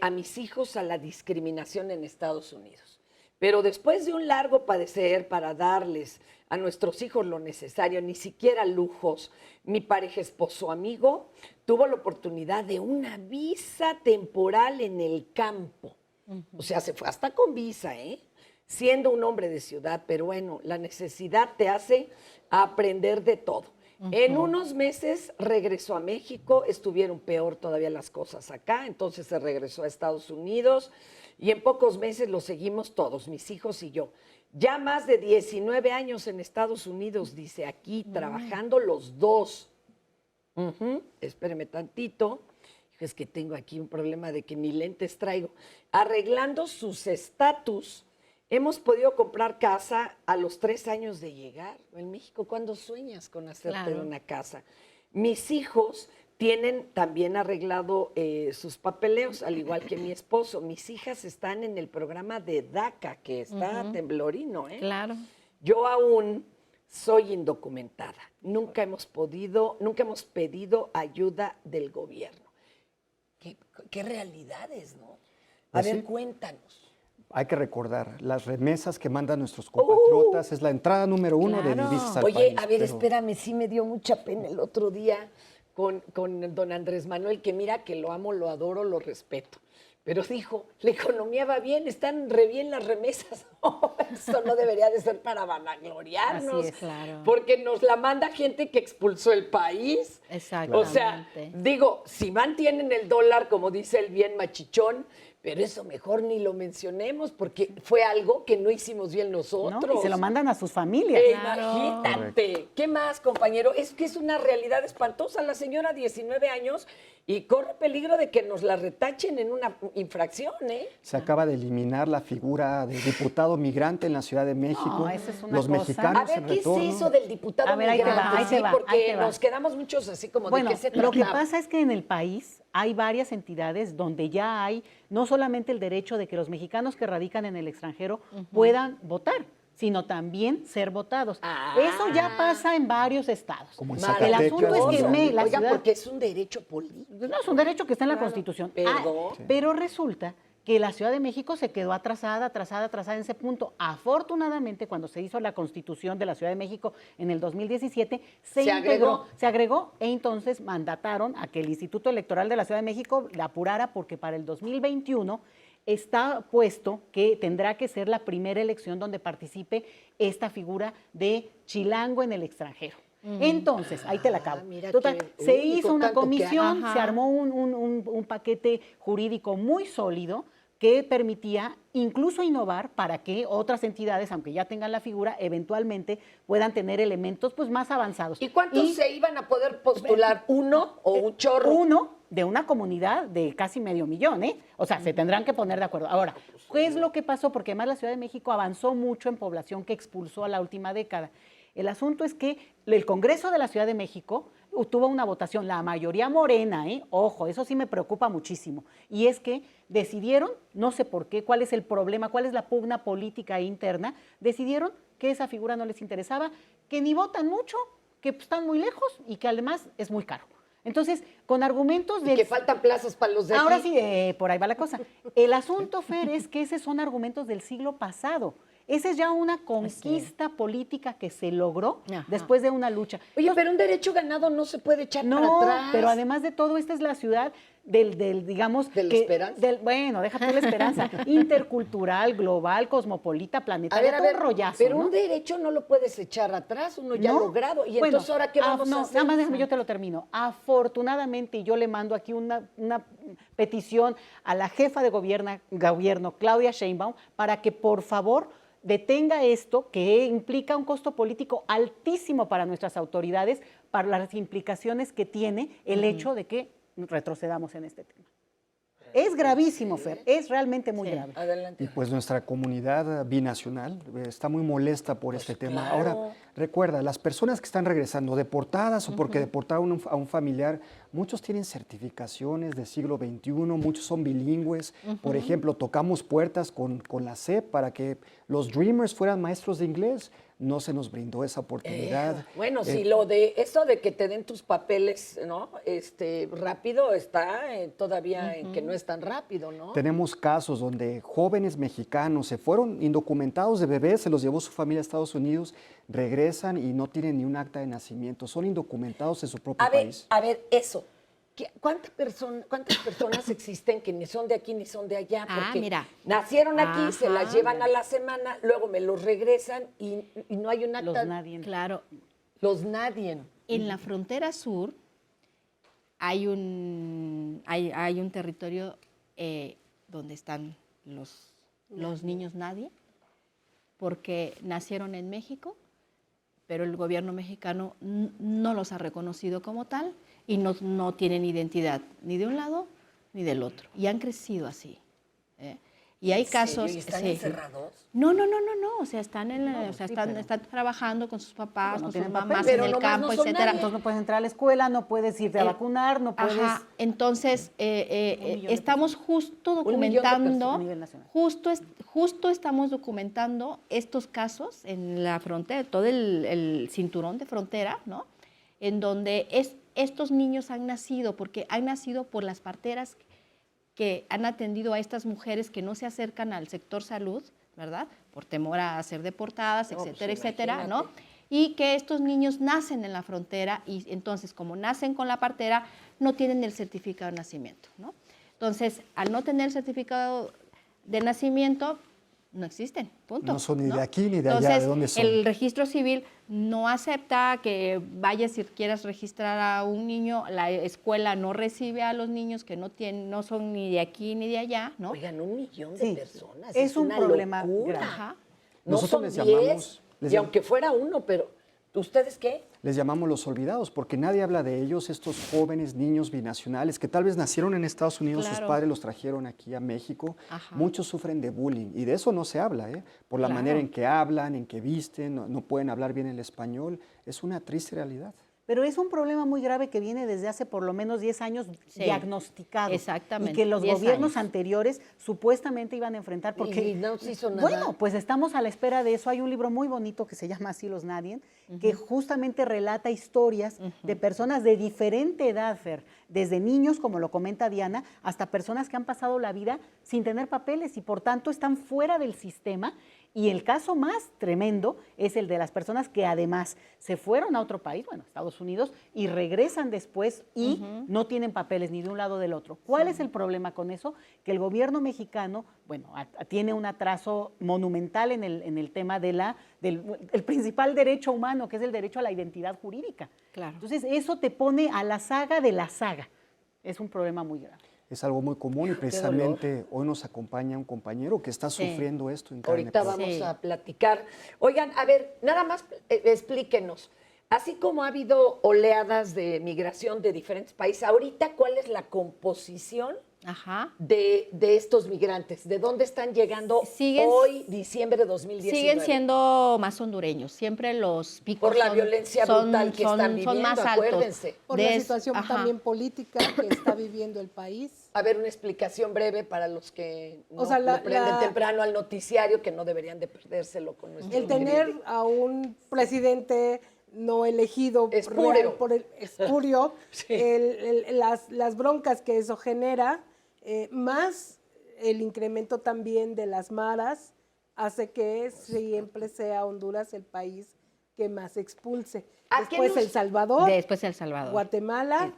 a mis hijos a la discriminación en Estados Unidos. Pero después de un largo padecer para darles a nuestros hijos lo necesario, ni siquiera lujos, mi pareja, esposo, amigo, tuvo la oportunidad de una visa temporal en el campo. O sea, se fue hasta con visa, siendo un hombre de ciudad, pero bueno, la necesidad te hace aprender de todo. En unos meses regresó a México, estuvieron peor todavía las cosas acá, entonces se regresó a Estados Unidos y en pocos meses lo seguimos todos, mis hijos y yo. Ya más de 19 años en Estados Unidos, dice aquí, trabajando los dos. Espéreme tantito. Es que tengo aquí un problema de que ni lentes traigo. Arreglando sus estatus, hemos podido comprar casa a los 3 años de llegar. En México, ¿cuándo sueñas con hacerte una casa? Mis hijos tienen también arreglado sus papeleos, al igual que mi esposo. Mis hijas están en el programa de DACA, que está temblorino, Claro. Yo aún soy indocumentada. Nunca hemos pedido ayuda del gobierno. ¿Qué realidades, no? A ver, cuéntanos. Hay que recordar, las remesas que mandan nuestros compatriotas es la entrada número 1 de divisas al país. Oye, a ver, espérame, sí me dio mucha pena el otro día con don Andrés Manuel, que mira que lo amo, lo adoro, lo respeto. Pero dijo, la economía va bien, están re bien las remesas. Eso no debería de ser para vanagloriarnos. Así es, claro. Porque nos la manda gente que expulsó el país. Exactamente. O sea, digo, si mantienen el dólar, como dice el bien machichón, pero eso mejor ni lo mencionemos porque fue algo que no hicimos bien nosotros. ¿No? Y se lo mandan a sus familias. Imagínate. ¿Qué más, compañero? Es que es una realidad espantosa. La señora, 19 años, y corre peligro de que nos la retachen en una infracción, Se acaba de eliminar la figura de diputado migrante en la Ciudad de México. No, esa es una Los cosa. mexicanos A ver, en ¿qué retorno. se hizo del diputado A ver, ahí te migrante? va, ahí te va, porque ahí te va. nos quedamos muchos así como Bueno, de qué se lo que trataba. pasa es que en el país hay varias entidades donde ya hay no solamente el derecho de que los mexicanos que radican en el extranjero puedan votar, sino también ser votados. Eso ya pasa en varios estados. Como en El Zacatecas, asunto es que la Oiga, ciudad... porque es un derecho político. No, es un derecho que está en la Constitución. Perdón. Pero resulta que la Ciudad de México se quedó atrasada en ese punto. Afortunadamente, cuando se hizo la Constitución de la Ciudad de México en el 2017, se agregó e entonces mandataron a que el Instituto Electoral de la Ciudad de México la apurara porque para el 2021 está puesto que tendrá que ser la primera elección donde participe esta figura de chilango en el extranjero. Entonces, ahí te la acabo. Total, se hizo una comisión, se armó un paquete jurídico muy sólido que permitía incluso innovar para que otras entidades, aunque ya tengan la figura, eventualmente puedan tener elementos pues más avanzados. ¿Y cuántos se iban a poder postular? ¿Uno o un chorro? de una comunidad de casi 500,000, ¿eh? O sea, se tendrán que poner de acuerdo. Ahora, ¿qué es lo que pasó? Porque además la Ciudad de México avanzó mucho en población que expulsó a la última década. El asunto es que el Congreso de la Ciudad de México tuvo una votación, la mayoría morena, ojo, eso sí me preocupa muchísimo, y es que decidieron, no sé por qué, cuál es el problema, cuál es la pugna política interna, decidieron que esa figura no les interesaba, que ni votan mucho, que están muy lejos y que además es muy caro. Entonces, con argumentos de... que faltan plazas para los de Ahora aquí. sí, por ahí va la cosa. El asunto, Fer, es que esos son argumentos del siglo pasado. Esa es ya una conquista política que se logró después de una lucha. Oye, pero un derecho ganado no se puede echar para atrás. Pero además de todo, esta es la ciudad digamos... ¿De la esperanza? Bueno, deja tú la esperanza. Intercultural, global, cosmopolita, planetaria, A ver, un rollazo, pero ¿no? un derecho no lo puedes echar atrás, uno ya ¿No? logrado. Y Bueno, entonces, ¿ahora qué vamos a hacer? Nada más déjame, yo te lo termino. Afortunadamente, yo le mando aquí una petición a la jefa de gobierno, Claudia Sheinbaum, para que por favor detenga esto que implica un costo político altísimo para nuestras autoridades, para las implicaciones que tiene el hecho de que retrocedamos en este tema. Es gravísimo, Fer, es realmente muy grave. Adelante. Y pues nuestra comunidad binacional está muy molesta por este tema. claro. Ahora, recuerda, las personas que están regresando deportadas o porque deportaron a un familiar, muchos tienen certificaciones del siglo XXI, muchos son bilingües. Por ejemplo, tocamos puertas con la SEP para que los Dreamers fueran maestros de inglés. No se nos brindó esa oportunidad. Bueno, si lo de eso de que te den tus papeles, ¿no? Rápido está todavía en que no es tan rápido, ¿no? Tenemos casos donde jóvenes mexicanos se fueron indocumentados de bebés, se los llevó su familia a Estados Unidos, regresan y no tienen ni un acta de nacimiento, son indocumentados en su propio país. A ver, eso. ¿Cuántas personas existen que ni son de aquí ni son de allá? Porque mira. nacieron aquí, se las Ajá. llevan a la semana, luego me los regresan y no hay un acta. Los nadie. Claro, Los nadie. en la frontera sur hay un territorio donde están los niños nadie, porque nacieron en México, pero el gobierno mexicano no los ha reconocido como tal y no tienen identidad ni de un lado ni del otro. Y han crecido así. Y hay casos... ¿Y están sí. encerrados? No, o sea, están trabajando con sus papás, no con sus tienen mamás papeles. en Pero el nomás campo, no son etcétera. nadie. Entonces no puedes entrar a la escuela, no puedes irte a vacunar, no puedes... Ajá, entonces estamos justo documentando, a nivel nacional. justo estamos documentando estos casos en la frontera, todo el cinturón de frontera, ¿no? En donde estos niños han nacido, porque han nacido por las parteras que han atendido a estas mujeres que no se acercan al sector salud, ¿verdad? Por temor a ser deportadas, etcétera, etcétera, ¿no? Y que estos niños nacen en la frontera y entonces, como nacen con la partera, no tienen el certificado de nacimiento, ¿no? Entonces, al no tener certificado de nacimiento, no existen, punto. No son ni de aquí ni de Entonces, allá, ¿de dónde son? el registro civil no acepta que vayas si quieras registrar a un niño, la escuela no recibe a los niños que no son ni de aquí ni de allá, ¿no? Oigan, 1 millón de Sí, personas. es un una problema locura. grave. Ajá. No Nosotros son les 10, llamamos- y aunque fuera uno, pero ¿ustedes qué? Les llamamos los olvidados, porque nadie habla de ellos, estos jóvenes niños binacionales que tal vez nacieron en Estados Unidos, sus Claro. padres los trajeron aquí a México. Ajá. Muchos sufren de bullying y de eso no se habla, por la Claro. manera en que hablan, en que visten, no pueden hablar bien el español. Es una triste realidad. Pero es un problema muy grave que viene desde hace por lo menos 10 años Sí, diagnosticado. exactamente, Y que los 10 gobiernos años. anteriores supuestamente iban a enfrentar porque... Y no se hizo nada. Bueno, pues estamos a la espera de eso. Hay un libro muy bonito que se llama Así los Nadie, que justamente relata historias de personas de diferente edad, Fer, desde niños, como lo comenta Diana, hasta personas que han pasado la vida sin tener papeles y por tanto están fuera del sistema. Y el caso más tremendo es el de las personas que además se fueron a otro país, bueno, Estados Unidos, y regresan después y no tienen papeles ni de un lado o del otro. ¿Cuál es el problema con eso? Que el gobierno mexicano, bueno, tiene un atraso monumental en el tema del el principal derecho humano, que es el derecho a la identidad jurídica. Claro. Entonces, eso te pone a la saga de la saga. Es un problema muy grave. Es algo muy común y precisamente hoy nos acompaña un compañero que está sufriendo esto en carne Ahorita propia. vamos Sí. a platicar. Oigan, a ver, nada más explíquenos. Así como ha habido oleadas de migración de diferentes países, ahorita, ¿cuál es la composición Ajá. de estos migrantes? ¿De dónde están llegando hoy, diciembre de 2019? Siguen siendo más hondureños. Siempre los picos por la violencia brutal que están viviendo, son más altos. Acuérdense. Por la situación también política que está viviendo el país. A ver, una explicación breve para los que no O sea, le prenden temprano al noticiario, que no deberían de perdérselo con nuestro El tener a un presidente no elegido espurio. por el espurio, Sí. las broncas que eso genera, más el incremento también de las maras, hace que siempre sea Honduras el país que más expulse. Después El Salvador. Después El Salvador. Guatemala.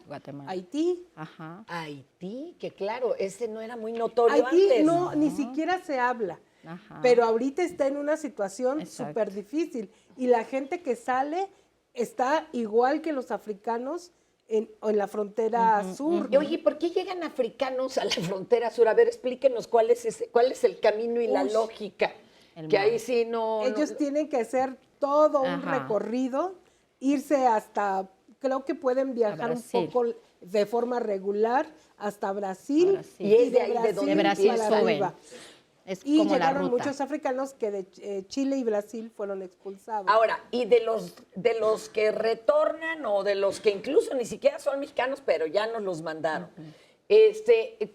Haití. Ajá. Haití, que claro, ese no era muy notorio Haití antes. no, ni siquiera se habla. Ajá. Pero ahorita está en una situación Exacto. súper difícil. Y la gente que sale está igual que los africanos en la frontera sur. Oye, ¿por qué llegan africanos a la frontera sur? A ver, explíquenos cuál es el camino y la lógica. Que ahí sí no... Ellos tienen que hacer todo un recorrido, irse hasta, creo que pueden viajar un poco de forma regular hasta Brasil. Y es de ahí de donde Brasil para suben. arriba. Es Y como la llegaron ruta. muchos africanos que de Chile y Brasil fueron expulsados. Ahora, y de los que retornan o de los que incluso ni siquiera son mexicanos, pero ya nos los mandaron.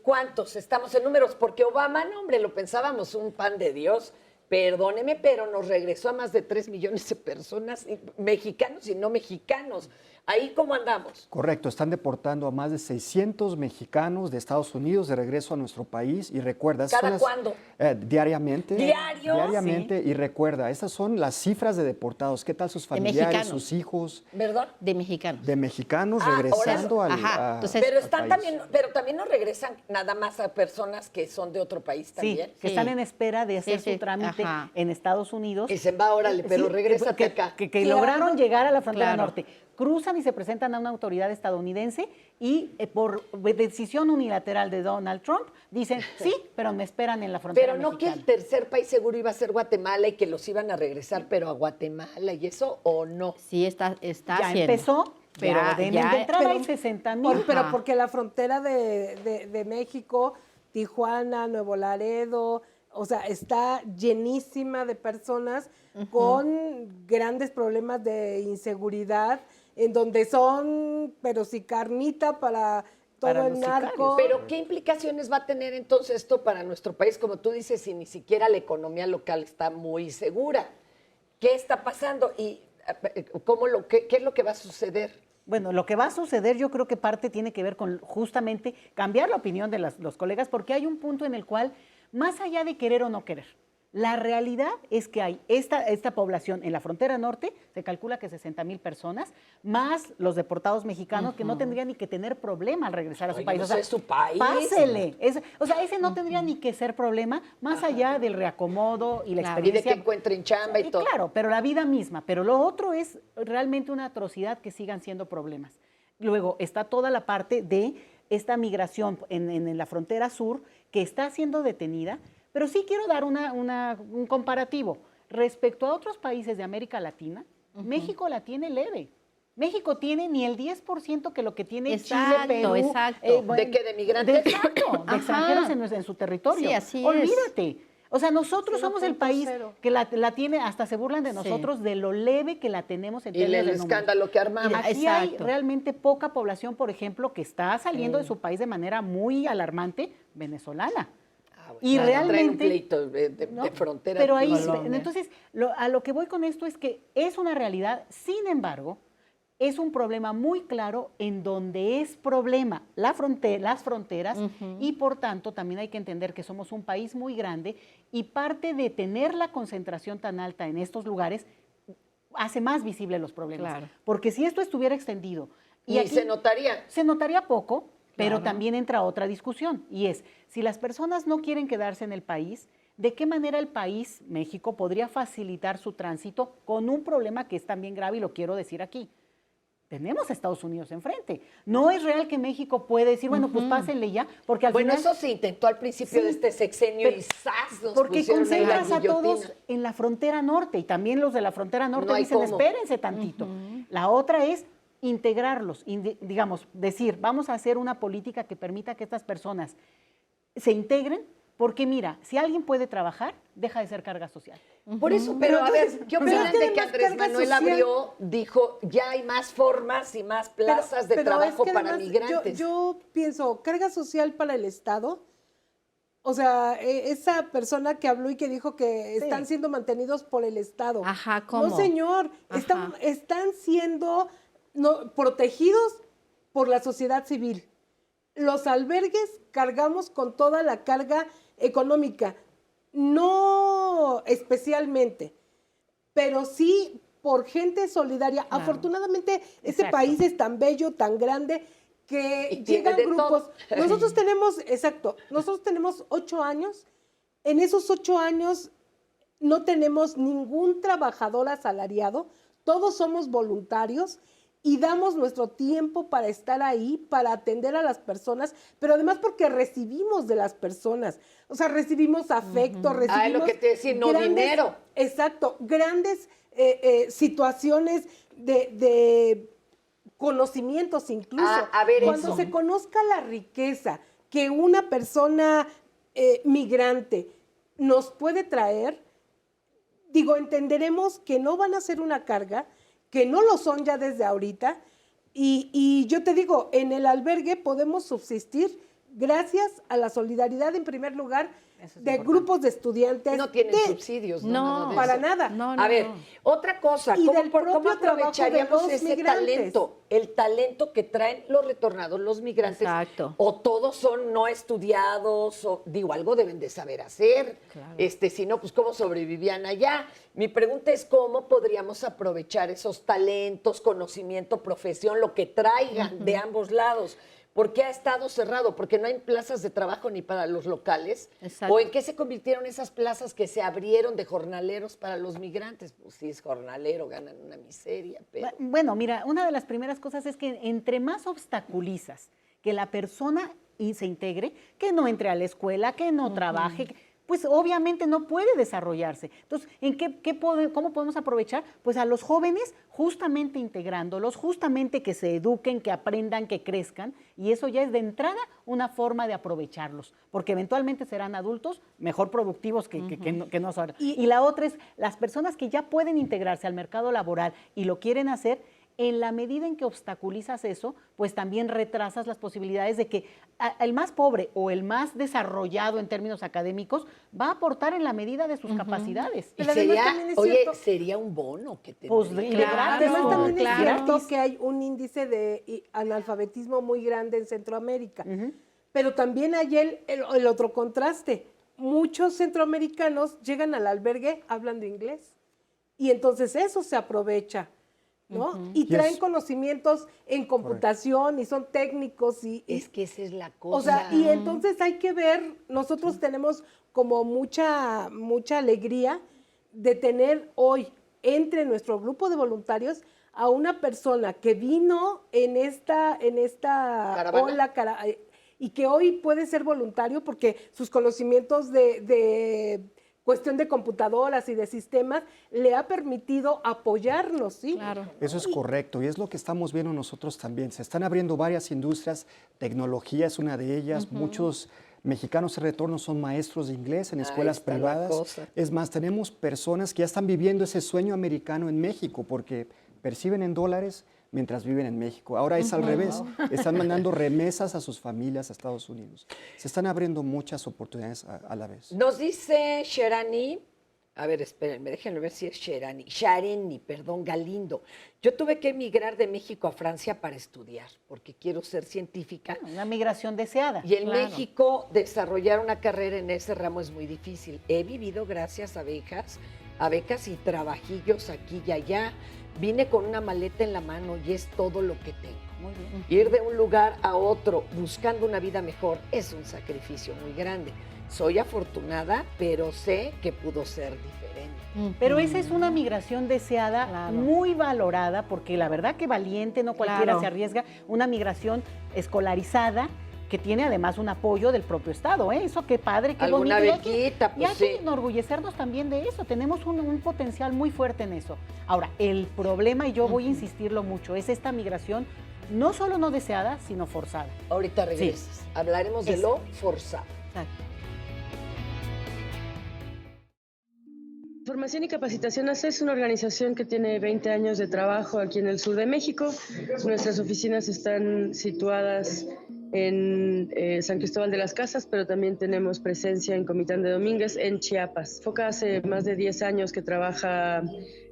¿Cuántos estamos en números? Porque Obama, no, hombre, lo pensábamos un pan de Dios. Perdóneme, pero nos regresó a más de 3 millones de personas, mexicanos y no mexicanos. ¿Ahí cómo andamos? Correcto, están deportando a más de 600 mexicanos de Estados Unidos de regreso a nuestro país y recuerda... ¿Cada cuándo? Diariamente. ¿Diario? Diariamente, Sí. y recuerda, estas son las cifras de deportados. ¿Qué tal sus familiares, mexicanos. sus hijos? ¿Verdad? De mexicanos. De mexicanos Ah, regresando ahora al Entonces, Pero al están país. pero también nos regresan nada más a personas que son de otro país Sí, también. que están en espera de hacer Sí, su trámite ajá. en Estados Unidos. Dicen, va, órale, pero regrésate que, acá. Que Claro. lograron llegar a la frontera Claro. norte. Cruzan y se presentan a una autoridad estadounidense y por decisión unilateral de Donald Trump dicen, sí, pero me esperan en la frontera Pero no que mexicana. el tercer país seguro iba a ser Guatemala y que los iban a regresar, pero a Guatemala y eso, ¿o no? sí está Ya haciendo. empezó, pero de entrada Pero- hay 60,000. Pero porque la frontera de México, Tijuana, Nuevo Laredo, o sea, está llenísima de personas con grandes problemas de inseguridad, en donde son, pero sí, carnita para todo Para el los narco. sicarios. Pero ¿qué implicaciones va a tener entonces esto para nuestro país? Como tú dices, si ni siquiera la economía local está muy segura. ¿Qué está pasando? ¿Y qué es lo que va a suceder? Bueno, lo que va a suceder yo creo que parte tiene que ver con justamente cambiar la opinión de los colegas, porque hay un punto en el cual, más allá de querer o no querer, la realidad es que hay esta población en la frontera norte, se calcula que 60,000 personas, más los deportados mexicanos que no tendrían ni que tener problema al regresar a su Oye, país. pues es su país. Pásele. Ese no tendría ni que ser problema, más allá del reacomodo y la Claro. Y de experiencia. que encuentren chamba y Sí, todo. claro, pero la vida misma. Pero lo otro es realmente una atrocidad que sigan siendo problemas. Luego está toda la parte de esta migración en la frontera sur que está siendo detenida, pero sí quiero dar un comparativo. Respecto a otros países de América Latina, México la tiene leve. México tiene ni el 10% que lo que tiene Exacto, Chile, Perú. exacto. ¿De qué? ¿De migrantes? Exacto, de Ajá. extranjeros en su territorio. Sí, así es. Olvídate. O sea, nosotros somos el país 0.0. que la tiene, hasta se burlan de nosotros de lo leve que la tenemos en Y términos el de números. escándalo que armamos. Aquí hay Exacto. realmente poca población, por ejemplo, que está saliendo de su país de manera muy alarmante, venezolana. Y Claro, traen un realmente... pleito de ¿no? frontera. Pero ahí, Colombia. entonces, a lo que voy con esto es que es una realidad, sin embargo, es un problema muy claro en donde es problema las fronteras y por tanto también hay que entender que somos un país muy grande y parte de tener la concentración tan alta en estos lugares hace más visible los problemas. Claro. Porque si esto estuviera extendido... Y aquí se notaría. se notaría poco, pero Claro. también entra otra discusión y es, si las personas no quieren quedarse en el país, ¿de qué manera el país, México, podría facilitar su tránsito con un problema que es también grave y lo quiero decir aquí? Tenemos a Estados Unidos enfrente. No es real que México puede decir, bueno, pues pásenle ya, porque al Bueno, final... eso se intentó al principio Sí, de este sexenio pero- y ¡zas! Nos Porque pusieron ahí la concentras a todos guillotina. en la frontera norte y también los de la frontera norte No hay dicen, cómo. espérense tantito. La otra es integrarlos, digamos, decir, vamos a hacer una política que permita que estas personas se integren, porque mira, si alguien puede trabajar, deja de ser carga social. Por eso, pero a ver, ¿qué opinan de que Andrés Manuel abrió, dijo, ya hay más formas y más plazas de trabajo para además, migrantes? Yo pienso, carga social para el Estado, o sea, esa persona que habló y que dijo que están siendo mantenidos por el Estado. Ajá, ¿cómo? No, señor, están siendo protegidos por la sociedad civil. Los albergues cargamos con toda la carga económica, no especialmente, pero sí por gente solidaria. Claro. Afortunadamente, este país es tan bello, tan grande, que llegan grupos. Todo. Nosotros tenemos 8 años. En esos 8 años no tenemos ningún trabajador asalariado, todos somos voluntarios y damos nuestro tiempo para estar ahí, para atender a las personas, pero además porque recibimos de las personas. O sea, recibimos afecto, recibimos... lo que te decía, no dinero. Exacto, grandes situaciones de conocimientos incluso. A ver, cuando eso. se conozca la riqueza que una persona migrante nos puede traer, entenderemos que no van a ser una carga, que no lo son ya desde ahorita, y yo te digo, en el albergue podemos subsistir gracias a la solidaridad, en primer lugar, de grupos de estudiantes. No tienen subsidios, No, para nada. A ver, otra cosa, Y del ¿cómo propio trabajo de aprovecharíamos los ese migrantes? talento? El talento que traen los retornados, los migrantes. Exacto. O todos son no estudiados, o algo deben de saber hacer. Claro. Si no, pues cómo sobrevivían allá. Mi pregunta es cómo podríamos aprovechar esos talentos, conocimiento, profesión, lo que traigan de ambos lados. ¿Por qué ha estado cerrado? Porque no hay plazas de trabajo ni para los locales. Exacto. ¿O en qué se convirtieron esas plazas que se abrieron de jornaleros para los migrantes? Pues si es jornalero, ganan una miseria. Pero... Bueno, mira, una de las primeras cosas es que entre más obstaculizas que la persona se integre, que no entre a la escuela, que no trabaje, pues obviamente no puede desarrollarse. Entonces, ¿cómo podemos aprovechar? Pues a los jóvenes justamente integrándolos, justamente que se eduquen, que aprendan, que crezcan, y eso ya es de entrada una forma de aprovecharlos, porque eventualmente serán adultos mejor productivos que no son. Y la otra es las personas que ya pueden integrarse al mercado laboral y lo quieren hacer. En la medida en que obstaculizas eso, pues también retrasas las posibilidades de que el más pobre o el más desarrollado en términos académicos va a aportar en la medida de sus capacidades. Y Pero además sería, también es cierto- sería un bono que te Pues, Además también claro. es cierto que hay un índice de analfabetismo muy grande en Centroamérica, pero también hay el otro contraste. Muchos centroamericanos llegan al albergue hablando inglés y entonces eso se aprovecha, ¿no? Y traen conocimientos en computación y son técnicos Es que esa es la cosa. o sea, y entonces hay que ver, nosotros tenemos como mucha alegría de tener hoy entre nuestro grupo de voluntarios a una persona que vino en esta Caravana. ola y que hoy puede ser voluntario porque sus conocimientos de cuestión de computadoras y de sistemas le ha permitido apoyarnos, ¿sí? Claro. Eso es correcto y es lo que estamos viendo nosotros también. Se están abriendo varias industrias, tecnología es una de ellas, muchos mexicanos en retorno son maestros de inglés en escuelas está la privadas. cosa. Es más, tenemos personas que ya están viviendo ese sueño americano en México porque perciben en dólares mientras viven en México. Ahora es al revés, están mandando remesas a sus familias a Estados Unidos. Se están abriendo muchas oportunidades a la vez. Nos dice Sherani, a ver, espérenme, déjenme ver si es Shareni, perdón, Galindo. Yo tuve que emigrar de México a Francia para estudiar, porque quiero ser científica. Una migración deseada. Y en claro. México desarrollar una carrera en ese ramo es muy difícil. He vivido gracias a becas y trabajillos aquí y allá. Vine con una maleta en la mano y es todo lo que tengo. Muy bien. Ir de un lugar a otro buscando una vida mejor es un sacrificio muy grande. Soy afortunada, pero sé que pudo ser diferente. Pero esa es una migración deseada, muy valorada, porque la verdad que valiente, no cualquiera Claro. se arriesga, una migración escolarizada, que tiene además un apoyo del propio Estado, ¿eh? Eso qué padre, qué Alguna bonito. bequita, Y pues hay que sí. enorgullecernos también de eso, tenemos un potencial muy fuerte en eso. Ahora, el problema, y yo voy a insistirlo mucho, es esta migración no solo no deseada, sino forzada. Ahorita regresas. Hablaremos de lo forzado. Exacto. Formación y Capacitación AC es una organización que tiene 20 años de trabajo aquí en el sur de México. Nuestras oficinas están situadas en San Cristóbal de las Casas, pero también tenemos presencia en Comitán de Domínguez, en Chiapas. FOCA hace más de 10 años que trabaja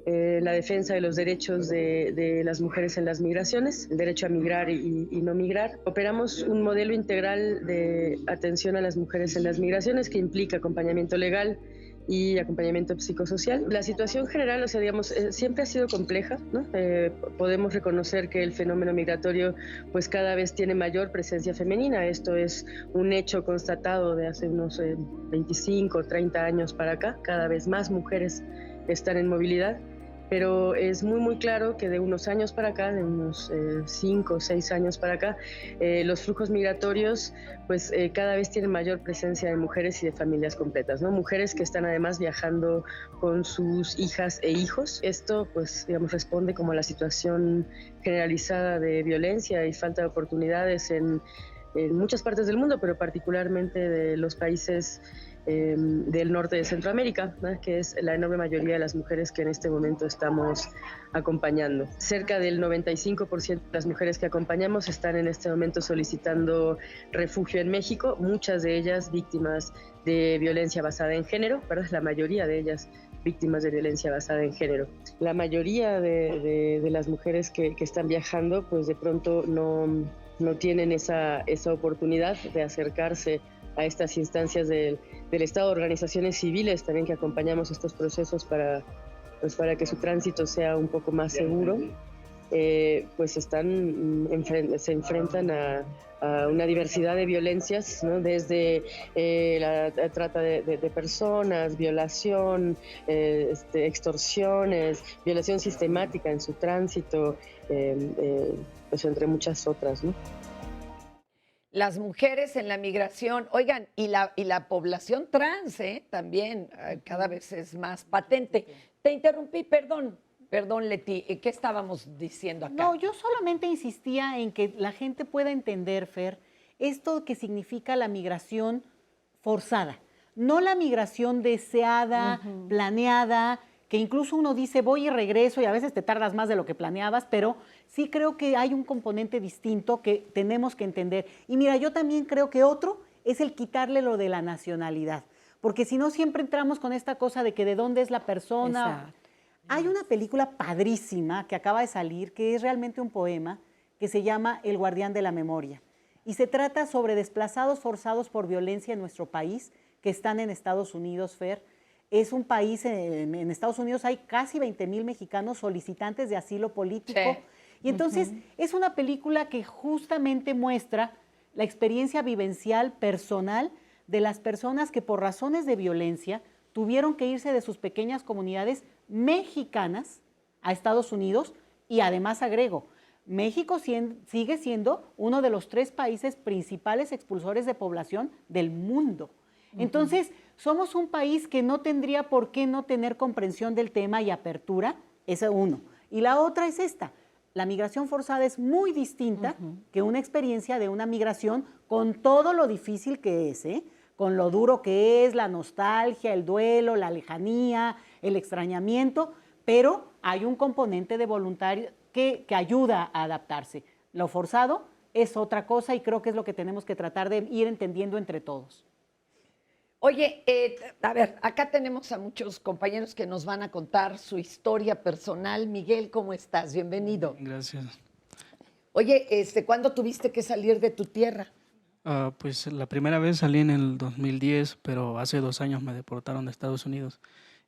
la defensa de los derechos de las mujeres en las migraciones, el derecho a migrar y no migrar. Operamos un modelo integral de atención a las mujeres en las migraciones que implica acompañamiento legal y acompañamiento psicosocial. La situación general, o sea, digamos, siempre ha sido compleja, ¿no? Podemos reconocer que el fenómeno migratorio pues cada vez tiene mayor presencia femenina. Esto es un hecho constatado de hace unos 25, 30 años para acá. Cada vez más mujeres están en movilidad, pero es muy claro que de unos años para acá, de unos 5 o 6 años para acá, los flujos migratorios pues cada vez tienen mayor presencia de mujeres y de familias completas, ¿no? Mujeres que están además viajando con sus hijas e hijos. Esto pues digamos responde como a la situación generalizada de violencia y falta de oportunidades en muchas partes del mundo, pero particularmente de los países del norte de Centroamérica, ¿no? Que es la enorme mayoría de las mujeres que en este momento estamos acompañando. Cerca del 95% de las mujeres que acompañamos están en este momento solicitando refugio en México, muchas de ellas víctimas de violencia basada en género, ¿verdad? La mayoría de ellas víctimas de violencia basada en género. La mayoría de las mujeres que están viajando, pues de pronto no tienen esa oportunidad de acercarse a estas instancias del Estado, organizaciones civiles también que acompañamos estos procesos para que su tránsito sea un poco más seguro, pues se enfrentan a una diversidad de violencias, ¿no? Desde la trata de personas, violación, extorsiones, violación sistemática en su tránsito, pues entre muchas otras, ¿no? Las mujeres en la migración, oigan, y la población trans, también cada vez es más patente. Te interrumpí, perdón, Leti, ¿qué estábamos diciendo acá? No, yo solamente insistía en que la gente pueda entender, Fer, esto que significa la migración forzada, no la migración deseada, planeada, que incluso uno dice voy y regreso y a veces te tardas más de lo que planeabas, pero sí creo que hay un componente distinto que tenemos que entender. Y mira, yo también creo que otro es el quitarle lo de la nacionalidad, porque si no siempre entramos con esta cosa de que de dónde es la persona. Exacto. Hay una película padrísima que acaba de salir, que es realmente un poema, que se llama El guardián de la memoria. Y se trata sobre desplazados forzados por violencia en nuestro país, que están en Estados Unidos, Fer. Es un país, en Estados Unidos hay casi 20,000 mexicanos solicitantes de asilo político. Sí. Y entonces es una película que justamente muestra la experiencia vivencial personal de las personas que por razones de violencia tuvieron que irse de sus pequeñas comunidades mexicanas a Estados Unidos. Y además agrego, México sigue siendo uno de los 3 países principales expulsores de población del mundo. Entonces, somos un país que no tendría por qué no tener comprensión del tema y apertura, esa uno. Y la otra es esta, la migración forzada es muy distinta que una experiencia de una migración con todo lo difícil que es, con lo duro que es, la nostalgia, el duelo, la lejanía, el extrañamiento, pero hay un componente de voluntario que ayuda a adaptarse. Lo forzado es otra cosa y creo que es lo que tenemos que tratar de ir entendiendo entre todos. Oye, a ver, acá tenemos a muchos compañeros que nos van a contar su historia personal. Miguel, ¿cómo estás? Bienvenido. Gracias. Oye, ¿cuándo tuviste que salir de tu tierra? Pues la primera vez salí en el 2010, pero hace 2 años me deportaron de Estados Unidos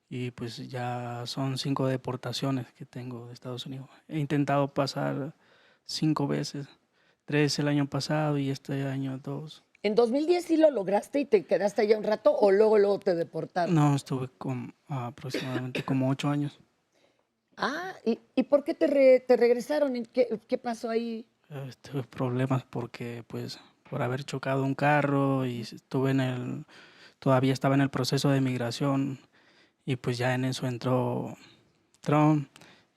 y pues ya son 5 deportaciones que tengo de Estados Unidos. He intentado pasar 5 veces, 3 el año pasado y este año 2. ¿En 2010 sí lo lograste y te quedaste allá un rato o luego te deportaron? No, estuve aproximadamente como 8 años. Ah, ¿y por qué te regresaron? ¿Qué pasó ahí? Tuve problemas porque pues por haber chocado un carro y todavía estaba en el proceso de migración y pues ya en eso entró Trump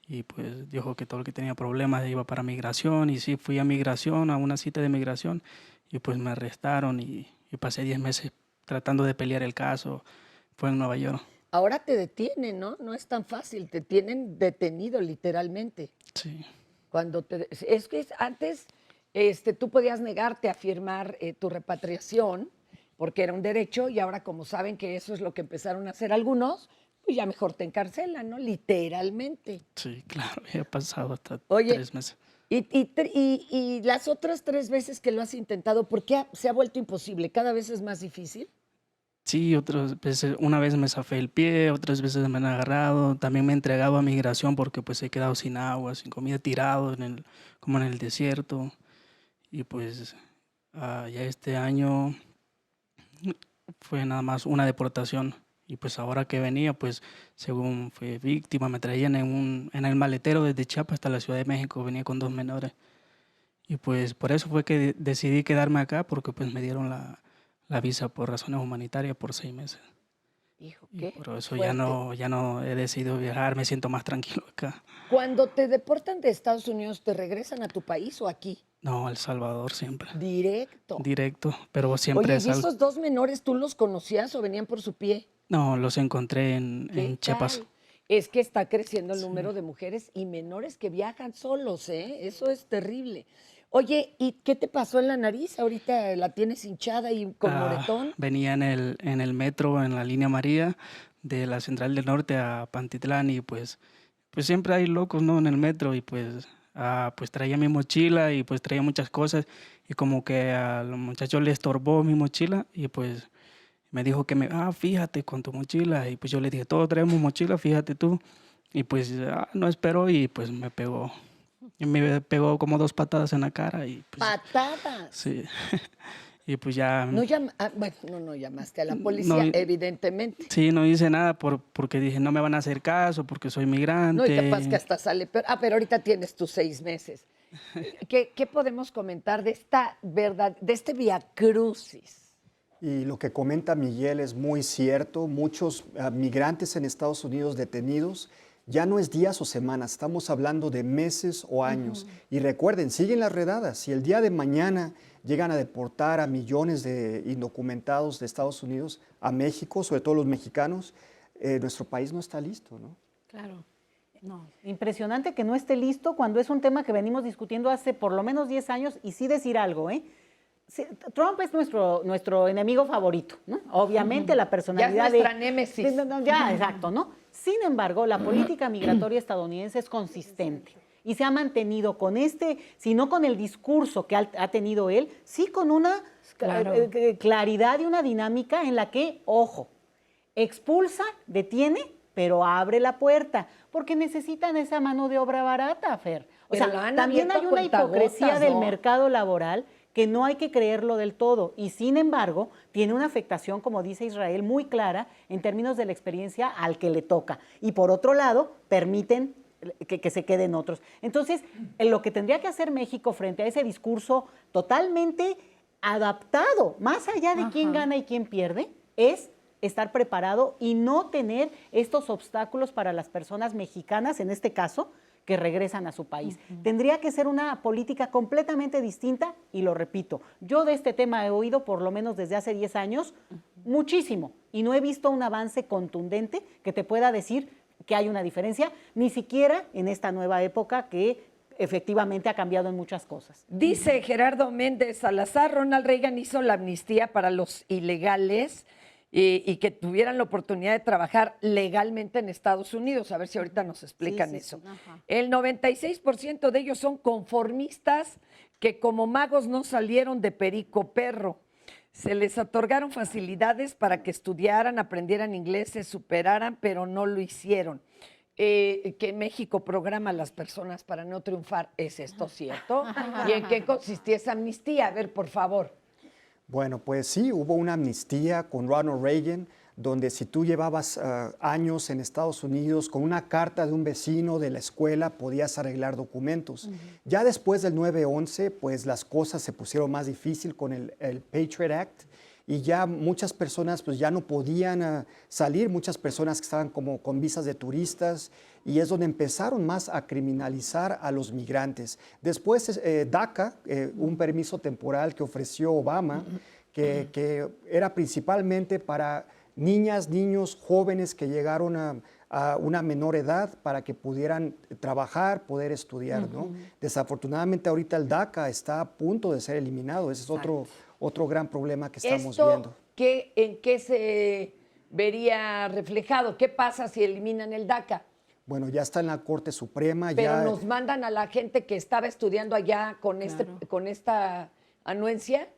y pues dijo que todo el que tenía problemas iba para migración y sí, fui a migración, a una cita de migración y pues me arrestaron y pasé 10 meses tratando de pelear el caso. Fue en Nueva York. Ahora te detienen, ¿no? No es tan fácil, te tienen detenido literalmente. Sí. Es que antes tú podías negarte a firmar tu repatriación porque era un derecho y ahora como saben que eso es lo que empezaron a hacer algunos, pues ya mejor te encarcelan, ¿no? Literalmente. Sí, claro, ya ha pasado hasta Oye, 3 meses. Y las otras 3 veces que lo has intentado, ¿por qué se ha vuelto imposible? ¿Cada vez es más difícil? Sí, otras veces, una vez me zafé el pie, otras veces me han agarrado, también me he entregado a migración porque pues he quedado sin agua, sin comida, tirado como en el desierto. Y pues ya este año fue nada más una deportación. Y pues ahora que venía, pues según fui víctima, me traían en el maletero desde Chiapas hasta la Ciudad de México, venía con 2 menores. Y pues por eso fue que decidí quedarme acá porque pues me dieron la visa por razones humanitarias por 6 meses. Hijo, qué por eso fuerte. ya no he decidido viajar, me siento más tranquilo acá. Cuando te deportan de Estados Unidos, ¿te regresan a tu país o aquí? No, a El Salvador siempre. Directo. Directo, pero siempre Oye, ¿y esos 2 menores tú los conocías o venían por su pie? No, los encontré en Chiapas. Es que está creciendo el número de mujeres y menores que viajan solos, ¿eh? Eso es terrible. Oye, ¿y qué te pasó en la nariz? Ahorita la tienes hinchada y con moretón. Venía en el metro, en la línea María, de la Central del Norte a Pantitlán y pues siempre hay locos, ¿no? En el metro y pues traía mi mochila y pues traía muchas cosas y como que a los muchachos les estorbó mi mochila y pues me dijo que fíjate con tu mochila y pues yo le dije, todos traemos mochila, fíjate tú y pues no esperó y pues me pegó. Y me pegó como 2 patadas en la cara. Y pues, ¿Patadas? Sí. Y pues ya... No llamaste a la policía, evidentemente. Sí, no hice nada porque dije, no me van a hacer caso, porque soy migrante. No, y capaz que hasta sale peor. Pero ahorita tienes tus 6 meses. ¿Qué podemos comentar de esta verdad, de este viacrucis? Y lo que comenta Miguel es muy cierto. Muchos migrantes en Estados Unidos detenidos, ya no es días o semanas, estamos hablando de meses o años. Y recuerden, siguen las redadas. Si el día de mañana llegan a deportar a millones de indocumentados de Estados Unidos a México, sobre todo los mexicanos, nuestro país no está listo, ¿no? Claro. No, impresionante que no esté listo cuando es un tema que venimos discutiendo hace por lo menos 10 años y sí decir algo, ¿eh? Trump es nuestro enemigo favorito, ¿no? Obviamente la personalidad ya es nuestra némesis. Exacto, ¿no? Sin embargo, la política migratoria estadounidense es consistente y se ha mantenido con si no con el discurso que ha tenido él, sí con una claridad y una dinámica en la que, ojo, expulsa, detiene, pero abre la puerta, porque necesitan esa mano de obra barata, Fer. O sea, también hay una hipocresía del mercado laboral que no hay que creerlo del todo y sin embargo tiene una afectación, como dice Israel, muy clara en términos de la experiencia al que le toca. Y por otro lado, permiten que se queden otros. Entonces, lo que tendría que hacer México frente a ese discurso totalmente adaptado, más allá de quién gana y quién pierde, es estar preparado y no tener estos obstáculos para las personas mexicanas, en este caso, que regresan a su país. Tendría que ser una política completamente distinta y lo repito, yo de este tema he oído por lo menos desde hace 10 años muchísimo y no he visto un avance contundente que te pueda decir que hay una diferencia, ni siquiera en esta nueva época que efectivamente ha cambiado en muchas cosas. Dice Gerardo Méndez Salazar, Ronald Reagan hizo la amnistía para los ilegales y que tuvieran la oportunidad de trabajar legalmente en Estados Unidos. A ver si ahorita nos explican eso. El 96% de ellos son conformistas que como magos no salieron de perico perro. Se les otorgaron facilidades para que estudiaran, aprendieran inglés, se superaran, pero no lo hicieron. Que México programa a las personas para no triunfar. ¿Es esto cierto? ¿Y en qué consistía esa amnistía? A ver, por favor. Bueno, pues sí, hubo una amnistía con Ronald Reagan, donde si tú llevabas años en Estados Unidos, con una carta de un vecino de la escuela podías arreglar documentos. Ya después del 9/11, pues las cosas se pusieron más difícil con el Patriot Act, y ya muchas personas pues ya no podían salir, muchas personas que estaban como con visas de turistas, y es donde empezaron más a criminalizar a los migrantes. Después DACA, un permiso temporal que ofreció Obama, que era principalmente para niñas, niños, jóvenes que llegaron a una menor edad para que pudieran trabajar, poder estudiar, ¿no? Desafortunadamente ahorita el DACA está a punto de ser eliminado. Ese es otro gran problema que estamos viendo. ¿En qué se vería reflejado? ¿Qué pasa si eliminan el DACA? Bueno, ya está en la Corte Suprema. Pero ya nos mandan a la gente que estaba estudiando allá con, con esta anuencia.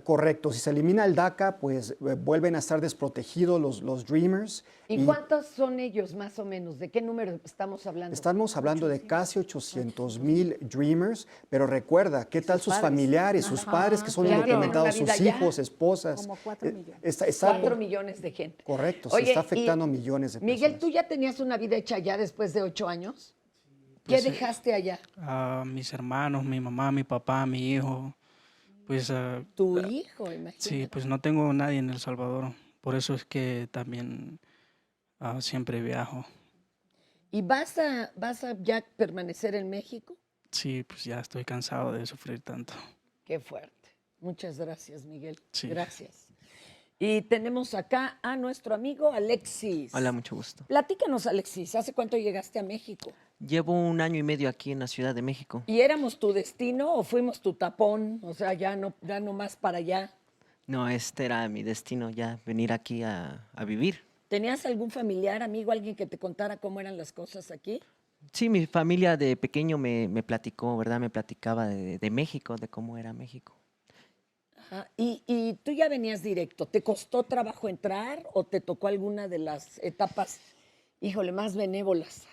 Correcto, si se elimina el DACA, pues vuelven a estar desprotegidos los Dreamers. ¿Y cuántos son ellos más o menos? ¿De qué número estamos hablando? Estamos hablando de casi 800,000 Dreamers, pero recuerda, ¿qué tal sus familiares, sus padres que son indocumentados, sus hijos, esposas? Como 4 millones. 4 millones de gente. Correcto, Oye, se está afectando a millones de personas. Miguel, ¿tú ya tenías una vida hecha allá después de 8 años? ¿Qué Pues, dejaste allá? A mis hermanos, mi mamá, mi papá, mi hijo. Pues, Tu hijo, imagínate. sí, pues no tengo nadie en El Salvador. Por eso es que también siempre viajo. ¿Y vas a ya permanecer en México? Sí, pues ya estoy cansado de sufrir tanto. Qué fuerte. Muchas gracias, Miguel. Sí. Gracias. Y tenemos acá a nuestro amigo Alexis. Hola, mucho gusto. Platícanos, Alexis, ¿hace cuánto llegaste a México? Llevo 1 año y medio aquí en la Ciudad de México. ¿Y éramos tu destino o fuimos tu tapón? O sea, ya no más para allá. No, este era mi destino, ya venir aquí a vivir. ¿Tenías algún familiar, amigo, alguien que te contara cómo eran las cosas aquí? Sí, mi familia de pequeño me platicó, ¿verdad? Me platicaba de México, de cómo era México. Ajá. ¿Y tú ya venías directo? ¿Te costó trabajo entrar o te tocó alguna de las etapas, híjole, más benévolas?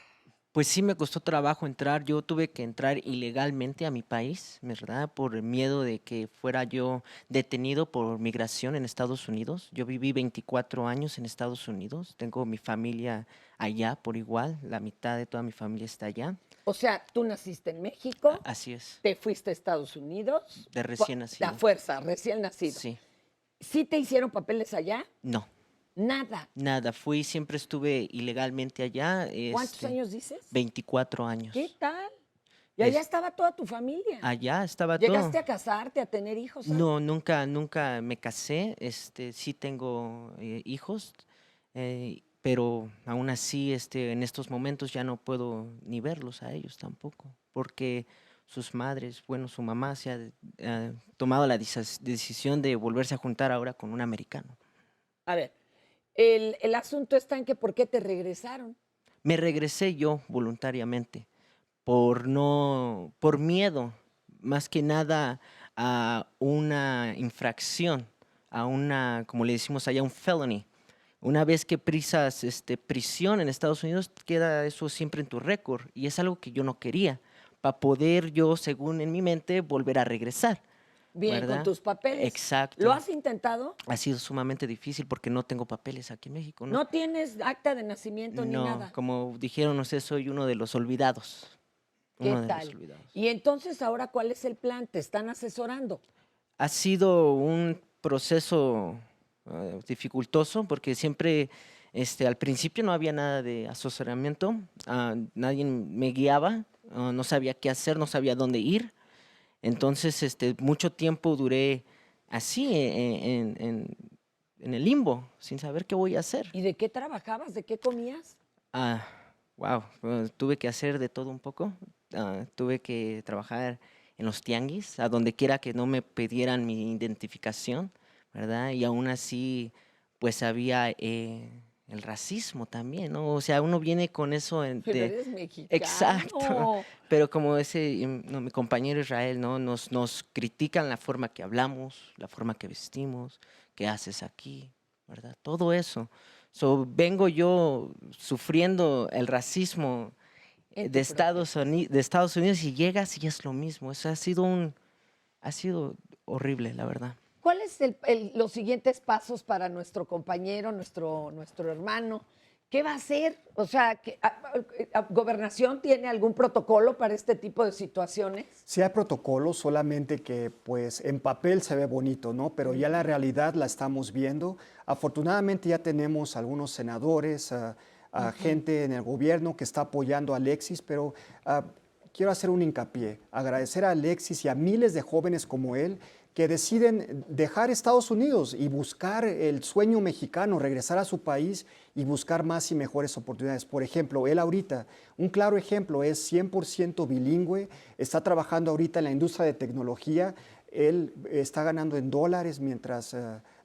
Pues sí me costó trabajo entrar. Yo tuve que entrar ilegalmente a mi país, ¿verdad? Por miedo de que fuera yo detenido por migración en Estados Unidos. Yo viví 24 años en Estados Unidos. Tengo mi familia allá por igual. La mitad de toda mi familia está allá. O sea, tú naciste en México. Así es. Te fuiste a Estados Unidos. De recién nacido. A fuerza, recién nacido. Sí. ¿Sí te hicieron papeles allá? No. Nada. Nada, siempre estuve ilegalmente allá. ¿Cuántos años dices? 24 años. ¿Qué tal? Y allá estaba toda tu familia. Allá estaba todo. ¿Llegaste a casarte, a tener hijos? No, nunca me casé. Sí tengo hijos, pero aún así, en estos momentos ya no puedo ni verlos a ellos tampoco, porque sus madres, bueno, su mamá se ha tomado la decisión de volverse a juntar ahora con un americano. A ver. El asunto está en que ¿por qué te regresaron? Me regresé yo voluntariamente por miedo, más que nada a una infracción, a una, como le decimos allá, un felony. Una vez que prisas prisión en Estados Unidos, queda eso siempre en tu récord, y es algo que yo no quería, para poder yo, según en mi mente, volver a regresar. Bien, ¿verdad? con tus papeles. Exacto. ¿Lo has intentado? Ha sido sumamente difícil porque no tengo papeles aquí en México. ¿No tienes acta de nacimiento ni nada? No, como dijeron, no sé, soy uno de los olvidados. ¿Qué tal? Y entonces, ahora, ¿cuál es el plan? ¿Te están asesorando? Ha sido un proceso dificultoso porque siempre, al principio no había nada de asesoramiento, nadie me guiaba, no sabía qué hacer, no sabía dónde ir. Entonces, mucho tiempo duré así en el limbo, sin saber qué voy a hacer. ¿Y de qué trabajabas? ¿De qué comías? Wow, tuve que hacer de todo un poco. Tuve que trabajar en los tianguis, a donde quiera que no me pidieran mi identificación, ¿verdad? Y aún así, pues había el racismo también, ¿no? O sea, uno viene con eso. Pero eres mexicano. Exacto. Pero como mi compañero Israel, ¿no? Nos critican la forma que hablamos, la forma que vestimos, qué haces aquí, ¿verdad? Todo eso. Vengo yo sufriendo el racismo de Estados Unidos y llegas y es lo mismo. Eso ha sido horrible, la verdad. cuáles los siguientes pasos para nuestro compañero, nuestro hermano? ¿Qué va a hacer? O sea, ¿Gobernación tiene algún protocolo para este tipo de situaciones? Sí hay protocolos, solamente que pues en papel se ve bonito, ¿no? Pero ya la realidad la estamos viendo. Afortunadamente ya tenemos algunos senadores, gente en el gobierno que está apoyando a Alexis, pero quiero hacer un hincapié, agradecer a Alexis y a miles de jóvenes como él que deciden dejar Estados Unidos y buscar el sueño mexicano, regresar a su país y buscar más y mejores oportunidades. Por ejemplo, él ahorita, un claro ejemplo, es 100% bilingüe, está trabajando ahorita en la industria de tecnología, él está ganando en dólares mientras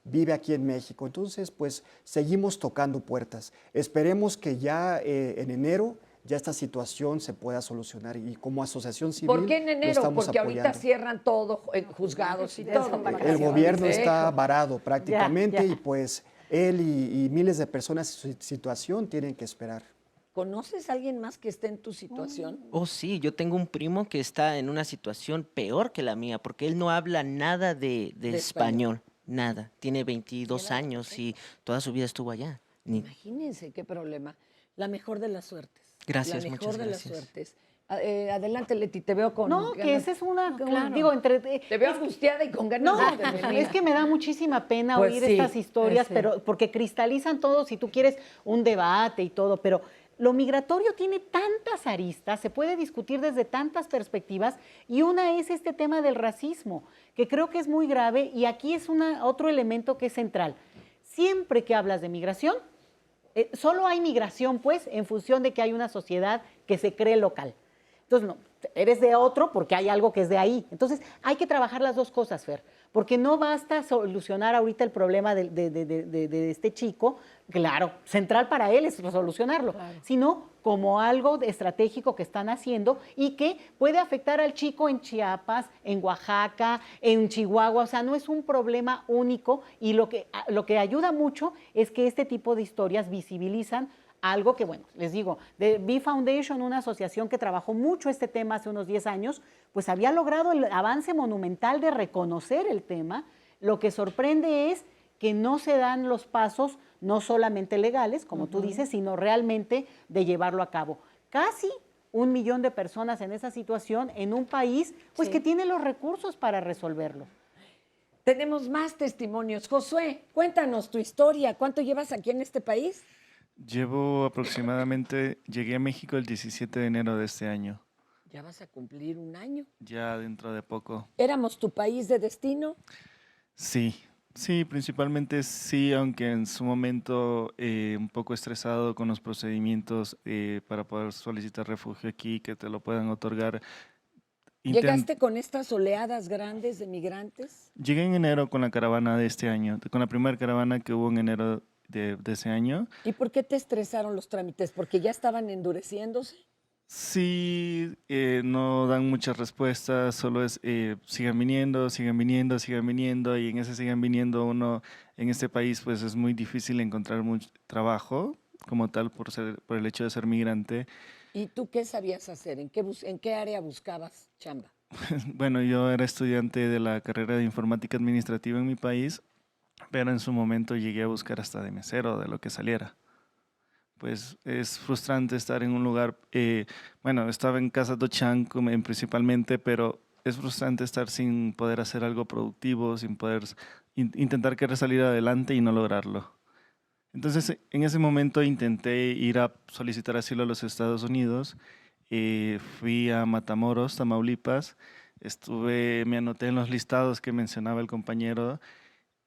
vive aquí en México. Entonces, pues seguimos tocando puertas. Esperemos que ya en enero ya esta situación se pueda solucionar y como asociación civil ¿Por qué en lo enero? estamos Porque apoyando. ahorita cierran todo, juzgados y todo. El gobierno está varado prácticamente y pues él y miles de personas en su situación tienen que esperar. ¿Conoces a alguien más que esté en tu situación? Oh, sí, yo tengo un primo que está en una situación peor que la mía, porque él no habla nada de español, nada. Tiene 22 años y toda su vida estuvo allá. Imagínense qué problema. La mejor de las suertes. Gracias, la mejor muchas de gracias. las suertes. Adelante, Leti, te veo con No, ganas. que esa es una, Claro. digo, Te veo angustiada y con ganas No, de venir. es que me da muchísima pena Pues oír sí, estas historias, sí. pero porque cristalizan todo, si tú quieres un debate y todo, pero lo migratorio tiene tantas aristas, se puede discutir desde tantas perspectivas, y una es este tema del racismo, que creo que es muy grave, y aquí es otro elemento que es central. Siempre que hablas de migración, solo hay migración, pues, en función de que hay una sociedad que se cree local. Entonces, no, eres de otro porque hay algo que es de ahí. Entonces, hay que trabajar las dos cosas, Fer, porque no basta solucionar ahorita el problema de este chico, claro, central para él es solucionarlo, sino como algo estratégico que están haciendo y que puede afectar al chico en Chiapas, en Oaxaca, en Chihuahua. O sea, no es un problema único, y lo que ayuda mucho es que este tipo de historias visibilizan algo que, bueno, les digo, de B Foundation, una asociación que trabajó mucho este tema hace unos 10 años, pues había logrado el avance monumental de reconocer el tema. Lo que sorprende es que no se dan los pasos, no solamente legales, como tú dices, sino realmente de llevarlo a cabo. Casi 1 millón de personas en esa situación en un país pues que tiene los recursos para resolverlo. Tenemos más testimonios. Josué, cuéntanos tu historia. ¿Cuánto llevas aquí en este país? Llevo aproximadamente, llegué a México el 17 de enero de este año. Ya vas a cumplir 1 año. Ya dentro de poco. ¿Éramos tu país de destino? Sí, principalmente sí, aunque en su momento un poco estresado con los procedimientos para poder solicitar refugio aquí, que te lo puedan otorgar. ¿Llegaste con estas oleadas grandes de migrantes? Llegué en enero con la caravana de este año, con la primera caravana que hubo en enero de ese año. ¿Y por qué te estresaron los trámites? ¿Porque ya estaban endureciéndose? Sí, no dan muchas respuestas, solo es sigan viniendo, sigan viniendo, sigan viniendo, y en ese sigan viniendo uno, en este país pues es muy difícil encontrar mucho trabajo como tal por el hecho de ser migrante. ¿Y tú qué sabías hacer? ¿En qué área buscabas chamba? Bueno, yo era estudiante de la carrera de informática administrativa en mi país, pero en su momento llegué a buscar hasta de mesero, de lo que saliera. Pues es frustrante estar en un lugar, bueno, estaba en Casa Dochan principalmente, pero es frustrante estar sin poder hacer algo productivo, sin poder intentar querer salir adelante y no lograrlo. Entonces, en ese momento intenté ir a solicitar asilo a los Estados Unidos, fui a Matamoros, Tamaulipas, me anoté en los listados que mencionaba el compañero,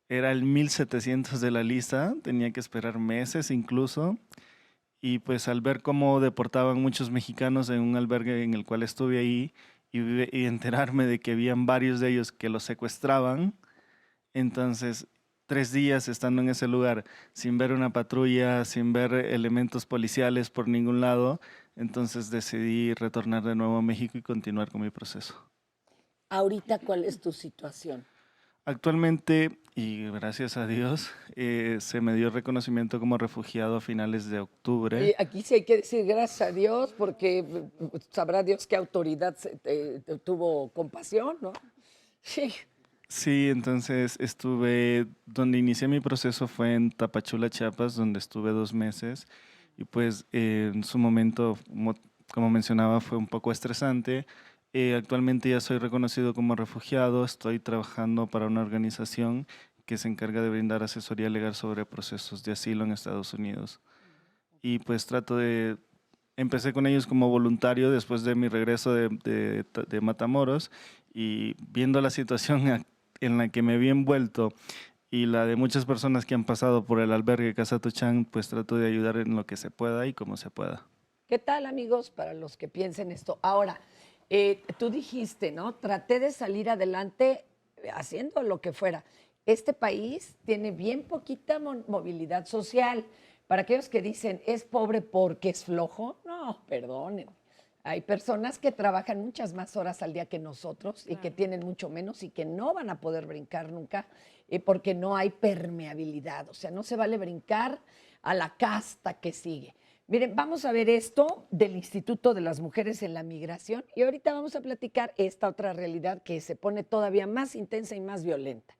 era el 1700 de la lista, tenía que esperar meses incluso. Y pues al ver cómo deportaban muchos mexicanos en un albergue en el cual estuve ahí y enterarme de que habían varios de ellos que los secuestraban, entonces 3 días estando en ese lugar sin ver una patrulla, sin ver elementos policiales por ningún lado, entonces decidí retornar de nuevo a México y continuar con mi proceso. Ahorita, ¿cuál es tu situación? Actualmente, y gracias a Dios, se me dio reconocimiento como refugiado a finales de octubre. Y aquí sí hay que decir gracias a Dios, porque sabrá Dios qué autoridad tuvo compasión, ¿no? Sí. Sí, entonces donde inicié mi proceso fue en Tapachula, Chiapas, donde estuve 2 meses y pues en su momento, como mencionaba, fue un poco estresante. Actualmente ya soy reconocido como refugiado, estoy trabajando para una organización que se encarga de brindar asesoría legal sobre procesos de asilo en Estados Unidos. Y pues empecé con ellos como voluntario después de mi regreso de Matamoros y viendo la situación en la que me vi envuelto y la de muchas personas que han pasado por el albergue Casa Tuchán, pues trato de ayudar en lo que se pueda y como se pueda. ¿Qué tal, amigos, para los que piensen esto? Ahora, tú dijiste, ¿no? Traté de salir adelante haciendo lo que fuera. Este país tiene bien poquita movilidad social. Para aquellos que dicen, ¿es pobre porque es flojo? No, perdonen. Hay personas que trabajan muchas más horas al día que nosotros y que tienen mucho menos y que no van a poder brincar nunca porque no hay permeabilidad. O sea, no se vale brincar a la casta que sigue. Miren, vamos a ver esto del Instituto de las Mujeres en la Migración y ahorita vamos a platicar esta otra realidad que se pone todavía más intensa y más violenta.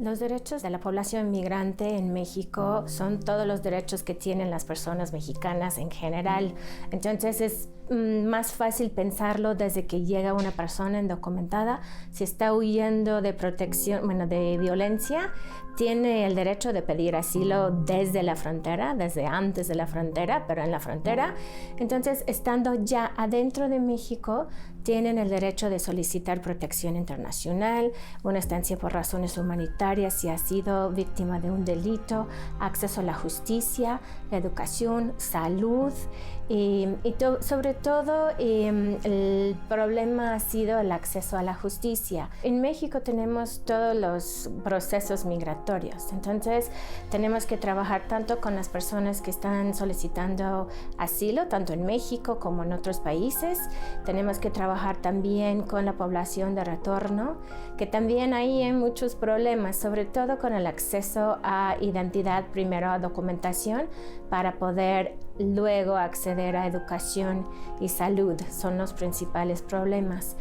Los derechos de la población migrante en México son todos los derechos que tienen las personas mexicanas en general. Entonces es más fácil pensarlo desde que llega una persona indocumentada. Si está huyendo de protección, de violencia, tiene el derecho de pedir asilo desde la frontera, desde antes de la frontera, pero en la frontera. Entonces, estando ya adentro de México, tienen el derecho de solicitar protección internacional, una estancia por razones humanitarias si ha sido víctima de un delito, acceso a la justicia, la educación, salud. Sobre todo, el problema ha sido el acceso a la justicia. En México tenemos todos los procesos migratorios, entonces tenemos que trabajar tanto con las personas que están solicitando asilo, tanto en México como en otros países. Tenemos que trabajar también con la población de retorno, que también ahí hay muchos problemas, sobre todo con el acceso a identidad, primero a documentación, para poder luego acceder a educación y salud. Son los principales problemas.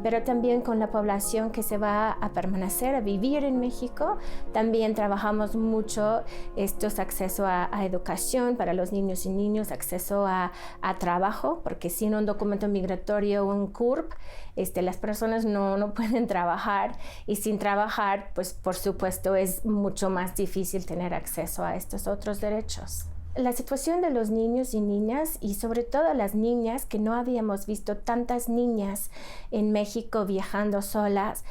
Pero también con la población que se va a permanecer, a vivir en México, también trabajamos mucho estos acceso a educación para los niños y niñas, acceso a trabajo, porque sin un documento migratorio o un CURP, las personas no pueden trabajar y sin trabajar, pues por supuesto es mucho más difícil tener acceso a estos otros derechos. La situación de los niños y niñas, y sobre todo las niñas, que no habíamos visto tantas niñas en México viajando solas,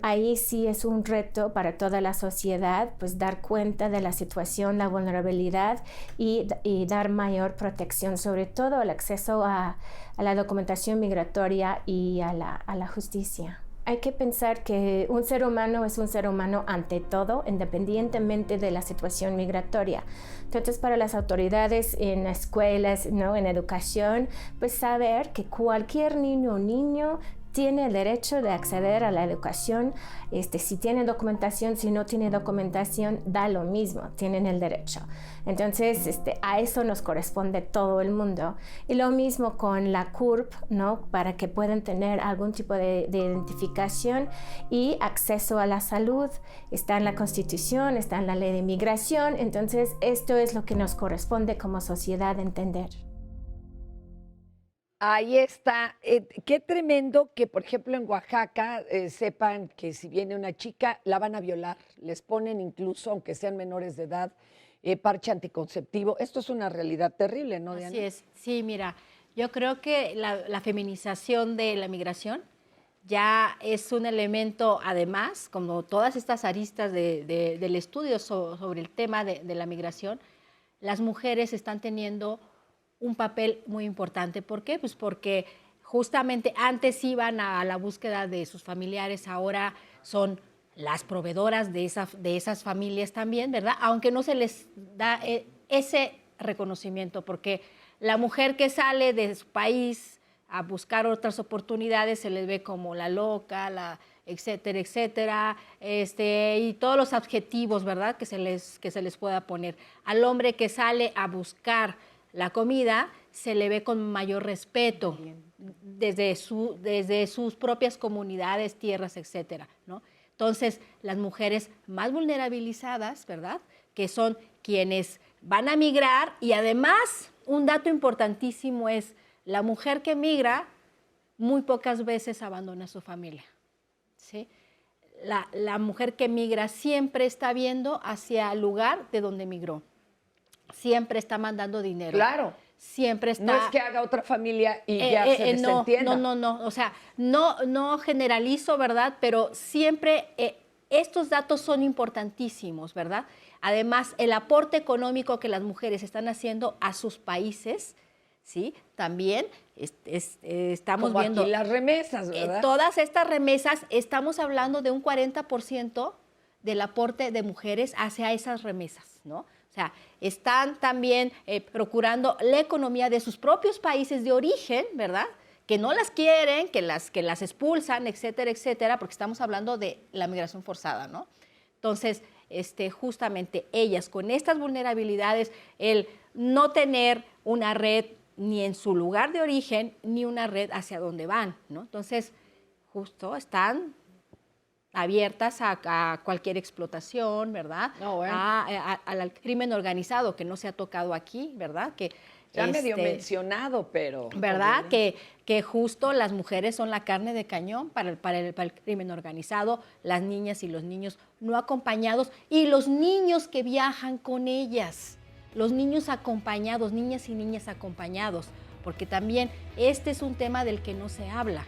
ahí sí es un reto para toda la sociedad, pues dar cuenta de la situación, la vulnerabilidad y dar mayor protección, sobre todo el acceso a la documentación migratoria y a la justicia. Hay que pensar que un ser humano es un ser humano ante todo, independientemente de la situación migratoria. Entonces, para las autoridades en escuelas, en educación, pues saber que cualquier niño o niño tiene el derecho de acceder a la educación. Si tiene documentación, si no tiene documentación, da lo mismo, tienen el derecho. Entonces, a eso nos corresponde todo el mundo. Y lo mismo con la CURP, para que puedan tener algún tipo de identificación y acceso a la salud. Está en la Constitución, está en la Ley de Inmigración. Entonces, esto es lo que nos corresponde como sociedad entender. Ahí está. Qué tremendo que, por ejemplo, en Oaxaca sepan que si viene una chica, la van a violar. Les ponen incluso, aunque sean menores de edad, parche anticonceptivo. Esto es una realidad terrible, ¿no, Diana? Así es. Sí, mira, yo creo que la feminización de la migración ya es un elemento, además, como todas estas aristas del estudio sobre el tema de la migración, las mujeres están teniendo un papel muy importante. ¿Por qué? Pues porque justamente antes iban a la búsqueda de sus familiares, ahora son las proveedoras de esas familias también, ¿verdad? Aunque no se les da ese reconocimiento, porque la mujer que sale de su país a buscar otras oportunidades se les ve como la loca, etcétera, etcétera, y todos los adjetivos, ¿verdad?, que se les pueda poner. Al hombre que sale a buscar la comida se le ve con mayor respeto, desde sus propias comunidades, tierras, etcétera, ¿no? Entonces, las mujeres más vulnerabilizadas, ¿verdad?, que son quienes van a migrar, y además, un dato importantísimo es, la mujer que migra muy pocas veces abandona a su familia, ¿sí? La mujer que migra siempre está viendo hacia el lugar de donde migró, siempre está mandando dinero. Claro. Siempre está... No es que haga otra familia y ya se desentienda. No, o sea, no generalizo, ¿verdad? Pero siempre estos datos son importantísimos, ¿verdad? Además, el aporte económico que las mujeres están haciendo a sus países, ¿sí? También estamos como viendo... Aquí las remesas, ¿verdad? Todas estas remesas, estamos hablando de un 40% del aporte de mujeres hacia esas remesas, ¿no? O sea, están también procurando la economía de sus propios países de origen, ¿verdad?, que no las quieren, que las expulsan, etcétera, etcétera, porque estamos hablando de la migración forzada, ¿no? Entonces, justamente ellas con estas vulnerabilidades, el no tener una red ni en su lugar de origen, ni una red hacia donde van, ¿no? Entonces, justo están abiertas a cualquier explotación, ¿verdad? Al crimen organizado, que no se ha tocado aquí, ¿verdad? Que ya medio mencionado, pero... ¿Verdad? Que justo las mujeres son la carne de cañón para el crimen organizado, las niñas y los niños no acompañados, y los niños que viajan con ellas, los niños acompañados, niñas y niñas acompañados, porque también este es un tema del que no se habla.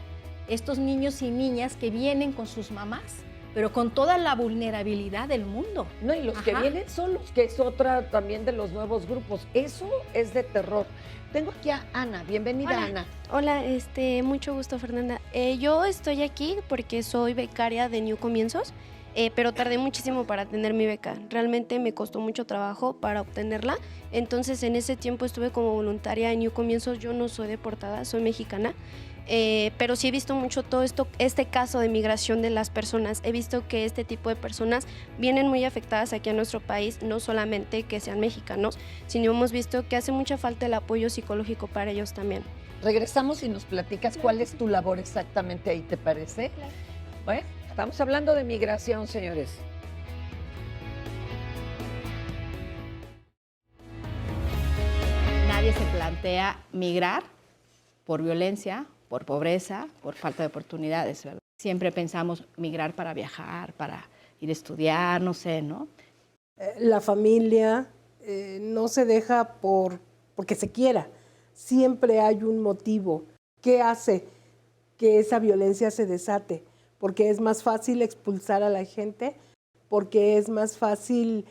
Estos niños y niñas que vienen con sus mamás, pero con toda la vulnerabilidad del mundo. No, y los que vienen solos, que es otra también de los nuevos grupos. Eso es de terror. Tengo aquí a Ana. Bienvenida, Hola. Ana. Hola, mucho gusto, Fernanda. Yo estoy aquí porque soy becaria de New Comienzos, pero tardé muchísimo para tener mi beca. Realmente me costó mucho trabajo para obtenerla. Entonces, en ese tiempo estuve como voluntaria en New Comienzos. Yo no soy deportada, soy mexicana. Pero sí he visto mucho todo este caso de migración de las personas. He visto que este tipo de personas vienen muy afectadas aquí a nuestro país, no solamente que sean mexicanos, sino hemos visto que hace mucha falta el apoyo psicológico para ellos también. Regresamos y nos platicas cuál es tu labor exactamente ahí, ¿te parece? Bueno, estamos hablando de migración, señores. Nadie se plantea migrar por violencia, por pobreza, por falta de oportunidades, ¿verdad? Siempre pensamos migrar para viajar, para ir a estudiar, no sé, ¿no? La familia no se deja porque se quiera. Siempre hay un motivo. ¿Qué hace que esa violencia se desate? Porque es más fácil expulsar a la gente, porque es más fácil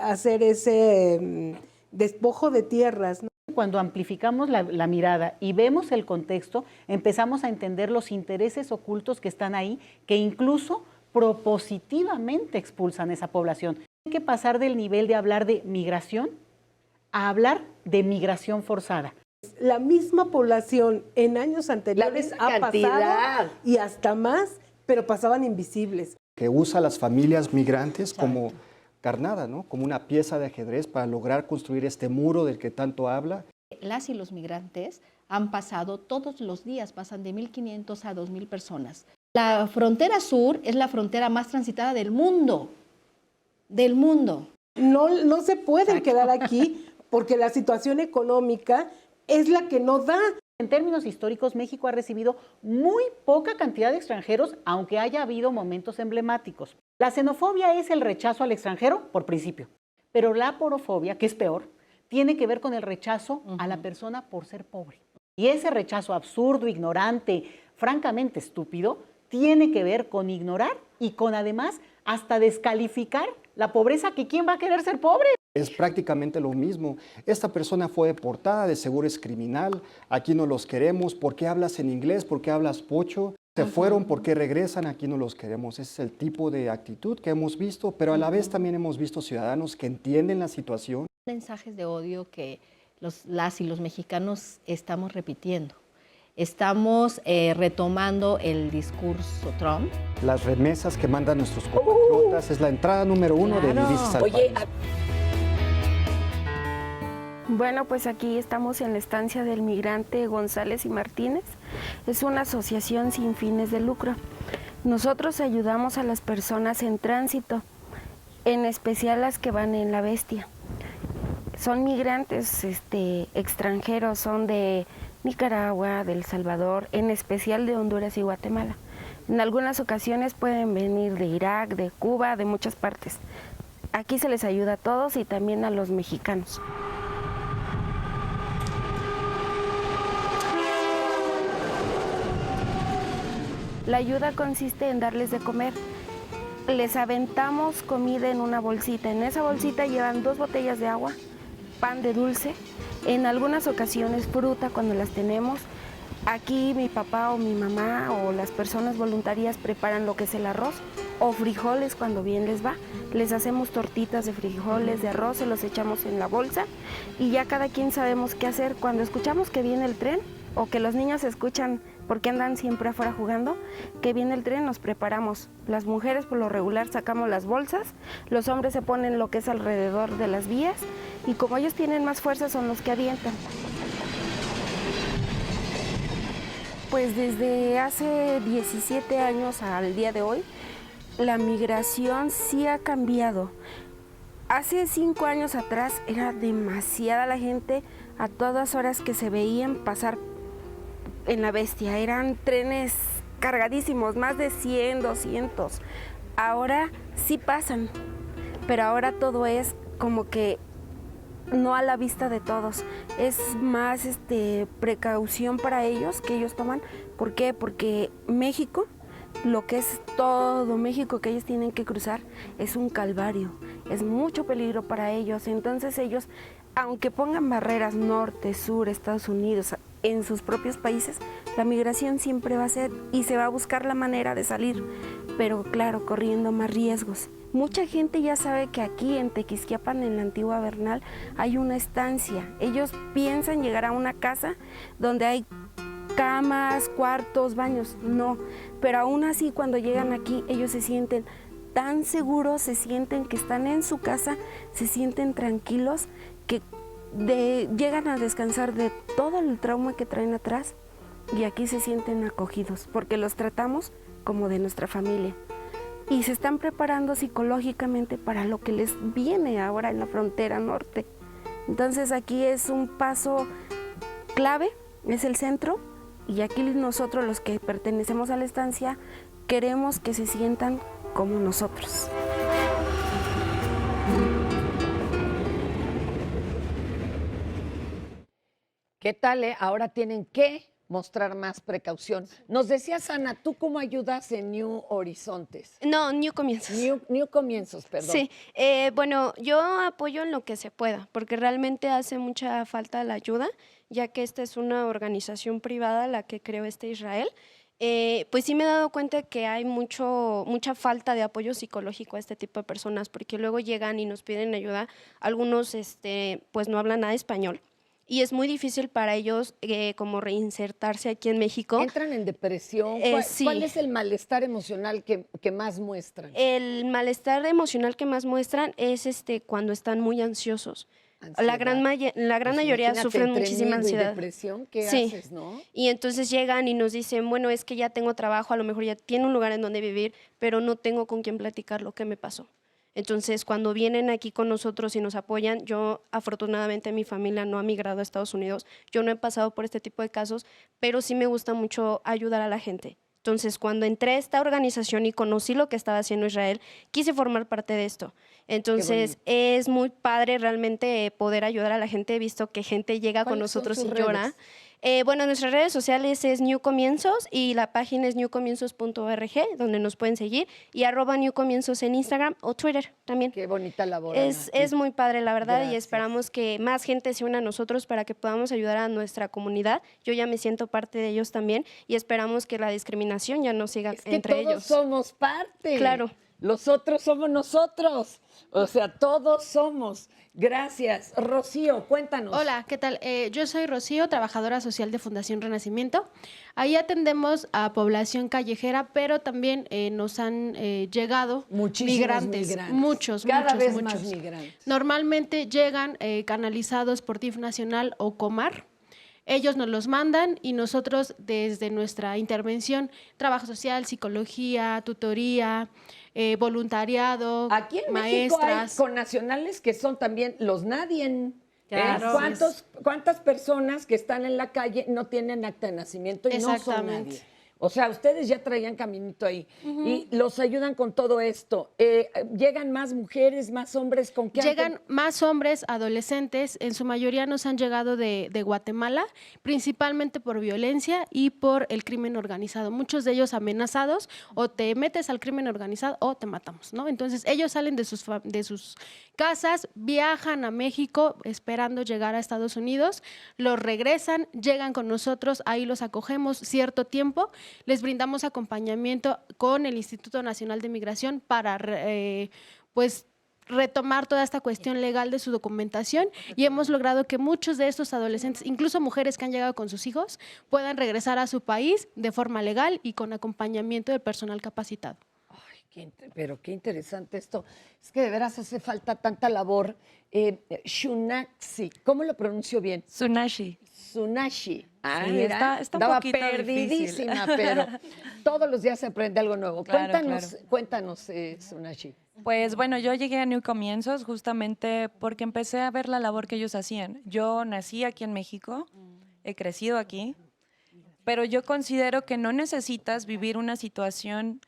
hacer ese despojo de tierras, ¿no? Cuando amplificamos la mirada y vemos el contexto, empezamos a entender los intereses ocultos que están ahí, que incluso propositivamente expulsan a esa población. Hay que pasar del nivel de hablar de migración a hablar de migración forzada. La misma población en años anteriores ha pasado y hasta más, pero pasaban invisibles. Que usa a las familias migrantes como carnada, ¿no? Como una pieza de ajedrez para lograr construir este muro del que tanto habla. Las y los migrantes han pasado todos los días, pasan de 1.500 a 2.000 personas. La frontera sur es la frontera más transitada del mundo. Del mundo. No se pueden quedar aquí porque la situación económica es la que no da. En términos históricos, México ha recibido muy poca cantidad de extranjeros, aunque haya habido momentos emblemáticos. La xenofobia es el rechazo al extranjero por principio, pero la porofobia, que es peor, tiene que ver con el rechazo a la persona por ser pobre. Y ese rechazo absurdo, ignorante, francamente estúpido, tiene que ver con ignorar y con además hasta descalificar la pobreza, que ¿quién va a querer ser pobre? Es prácticamente lo mismo. Esta persona fue deportada, de seguro es criminal, aquí no los queremos, ¿por qué hablas en inglés? ¿Por qué hablas pocho? Se fueron, ¿por qué regresan? Aquí no los queremos. Ese es el tipo de actitud que hemos visto, pero a la vez también hemos visto ciudadanos que entienden la situación. Mensajes de odio que las y los mexicanos estamos repitiendo. Estamos retomando el discurso Trump. Las remesas que mandan nuestros compatriotas es la entrada número 1 de divisas al país. Bueno, pues aquí estamos en la estancia del migrante González y Martínez. Es una asociación sin fines de lucro. Nosotros ayudamos a las personas en tránsito, en especial las que van en la Bestia. Son migrantes extranjeros, son de Nicaragua, de El Salvador, en especial de Honduras y Guatemala. En algunas ocasiones pueden venir de Irak, de Cuba, de muchas partes. Aquí se les ayuda a todos y también a los mexicanos. La ayuda consiste en darles de comer. Les aventamos comida en una bolsita. En esa bolsita llevan 2 botellas de agua, pan de dulce, en algunas ocasiones fruta cuando las tenemos. Aquí mi papá o mi mamá o las personas voluntarias preparan lo que es el arroz o frijoles cuando bien les va. Les hacemos tortitas de frijoles, de arroz, se los echamos en la bolsa y ya cada quien sabemos qué hacer. Cuando escuchamos que viene el tren o que los niños escuchan porque andan siempre afuera jugando, que viene el tren, nos preparamos. Las mujeres por lo regular sacamos las bolsas, los hombres se ponen lo que es alrededor de las vías y como ellos tienen más fuerza son los que avientan. Pues desde hace 17 años al día de hoy, la migración sí ha cambiado. Hace 5 años atrás era demasiada la gente a todas horas que se veían pasar en la Bestia. Eran trenes cargadísimos, más de 100, 200. Ahora sí pasan, pero ahora todo es como que no a la vista de todos. Es más precaución para ellos, que ellos toman. ¿Por qué? Porque México, lo que es todo México que ellos tienen que cruzar, es un calvario. Es mucho peligro para ellos. Entonces ellos, aunque pongan barreras norte, sur, Estados Unidos, en sus propios países, la migración siempre va a ser y se va a buscar la manera de salir, pero claro, corriendo más riesgos. Mucha gente ya sabe que aquí en Tequisquiapan, en la antigua Bernal, hay una estancia. Ellos piensan llegar a una casa donde hay camas, cuartos, baños. No, pero aún así cuando llegan aquí, ellos se sienten tan seguros, se sienten que están en su casa, se sienten tranquilos, que llegan a descansar de todo el trauma que traen atrás y aquí se sienten acogidos porque los tratamos como de nuestra familia y se están preparando psicológicamente para lo que les viene ahora en la frontera norte. Entonces aquí es un paso clave, es el centro y aquí nosotros los que pertenecemos a la estancia queremos que se sientan como nosotros. ¿Qué tal? Ahora tienen que mostrar más precaución. Nos decías, Ana, ¿tú cómo ayudas en New Horizontes? No, New Comienzos. New Comienzos, perdón. Sí, bueno, yo apoyo en lo que se pueda, porque realmente hace mucha falta la ayuda, ya que esta es una organización privada la que creó Israel. Pues sí me he dado cuenta que hay mucha falta de apoyo psicológico a este tipo de personas, porque luego llegan y nos piden ayuda. Algunos pues no hablan nada de español. Y es muy difícil para ellos como reinsertarse aquí en México. ¿Entran en depresión? Sí. ¿Cuál es el malestar emocional que más muestran? El malestar emocional que más muestran es cuando están muy ansiosos. La gran mayoría sufren muchísima ansiedad. Y depresión, ¿qué sí. haces, no? Y entonces llegan y nos dicen, bueno, es que ya tengo trabajo, a lo mejor ya tiene un lugar en donde vivir, pero no tengo con quién platicar lo que me pasó. Entonces, cuando vienen aquí con nosotros y nos apoyan, yo afortunadamente mi familia no ha migrado a Estados Unidos, yo no he pasado por este tipo de casos, pero sí me gusta mucho ayudar a la gente. Entonces, cuando entré a esta organización y conocí lo que estaba haciendo Israel, quise formar parte de esto. Entonces, es muy padre realmente poder ayudar a la gente. He visto que gente llega con nosotros y llora. Bueno, nuestras redes sociales es New Comienzos y la página es newcomienzos.org, donde nos pueden seguir, y @newcomienzos en Instagram o Twitter también. Qué bonita labor. Es muy padre, la verdad. Gracias. Y esperamos que más gente se una a nosotros para que podamos ayudar a nuestra comunidad. Yo ya me siento parte de ellos también y esperamos que la discriminación ya no siga entre ellos. Todos somos parte. Claro. Los otros somos nosotros. O sea, todos somos. Gracias. Rocío, cuéntanos. Hola, ¿qué tal? Yo soy Rocío, trabajadora social de Fundación Renacimiento. Ahí atendemos a población callejera, pero también nos han llegado migrantes. Muchos. Cada vez más migrantes. Normalmente llegan canalizados por DIF Nacional o Comar. Ellos nos los mandan y nosotros desde nuestra intervención, trabajo social, psicología, tutoría, voluntariado, aquí en maestras. México hay connacionales que son también los nadie. Claro. ¿Cuántas personas que están en la calle no tienen acta de nacimiento y no son nadie? O sea, ustedes ya traían caminito ahí y los ayudan con todo esto. ¿Llegan más mujeres, más hombres? ¿Con qué? Llegan más hombres, adolescentes, en su mayoría nos han llegado de Guatemala, principalmente por violencia y por el crimen organizado. Muchos de ellos amenazados, o te metes al crimen organizado o te matamos, ¿no? Entonces ellos salen de sus casas, viajan a México esperando llegar a Estados Unidos, los regresan, llegan con nosotros, ahí los acogemos cierto tiempo, les brindamos acompañamiento con el Instituto Nacional de Migración para retomar toda esta cuestión legal de su documentación y hemos logrado que muchos de estos adolescentes, incluso mujeres que han llegado con sus hijos, puedan regresar a su país de forma legal y con acompañamiento del personal capacitado. Pero qué interesante esto. Es que de veras hace falta tanta labor. Xunaxi, ¿cómo lo pronuncio bien? Sunashi. Sunashi. Ah, sí, está un estaba poquito perdidísima, difícil. pero todos los días se aprende algo nuevo. Claro, Cuéntanos, Sunashi. Pues bueno, yo llegué a New Comienzos justamente porque empecé a ver la labor que ellos hacían. Yo nací aquí en México, he crecido aquí, pero yo considero que no necesitas vivir una situación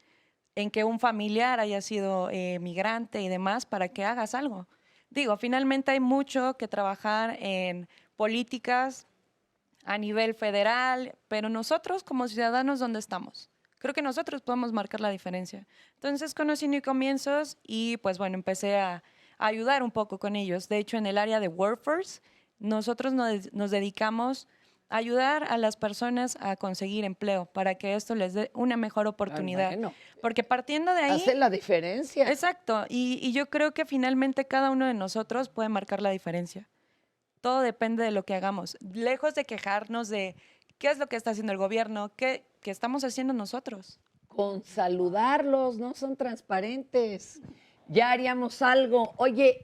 en que un familiar haya sido migrante y demás para que hagas algo. Digo, finalmente hay mucho que trabajar en políticas a nivel federal, pero nosotros como ciudadanos, ¿dónde estamos? Creo que nosotros podemos marcar la diferencia. Entonces conocí New Comienzos y pues bueno, empecé a ayudar un poco con ellos. De hecho, en el área de Workforce, nosotros nos dedicamos a ayudar a las personas a conseguir empleo para que esto les dé una mejor oportunidad. Bueno, porque partiendo de ahí... hace la diferencia. Exacto. Y yo creo que finalmente cada uno de nosotros puede marcar la diferencia. Todo depende de lo que hagamos. Lejos de quejarnos de qué es lo que está haciendo el gobierno, qué estamos haciendo nosotros. Con saludarlos, no son transparentes. Ya haríamos algo. Oye,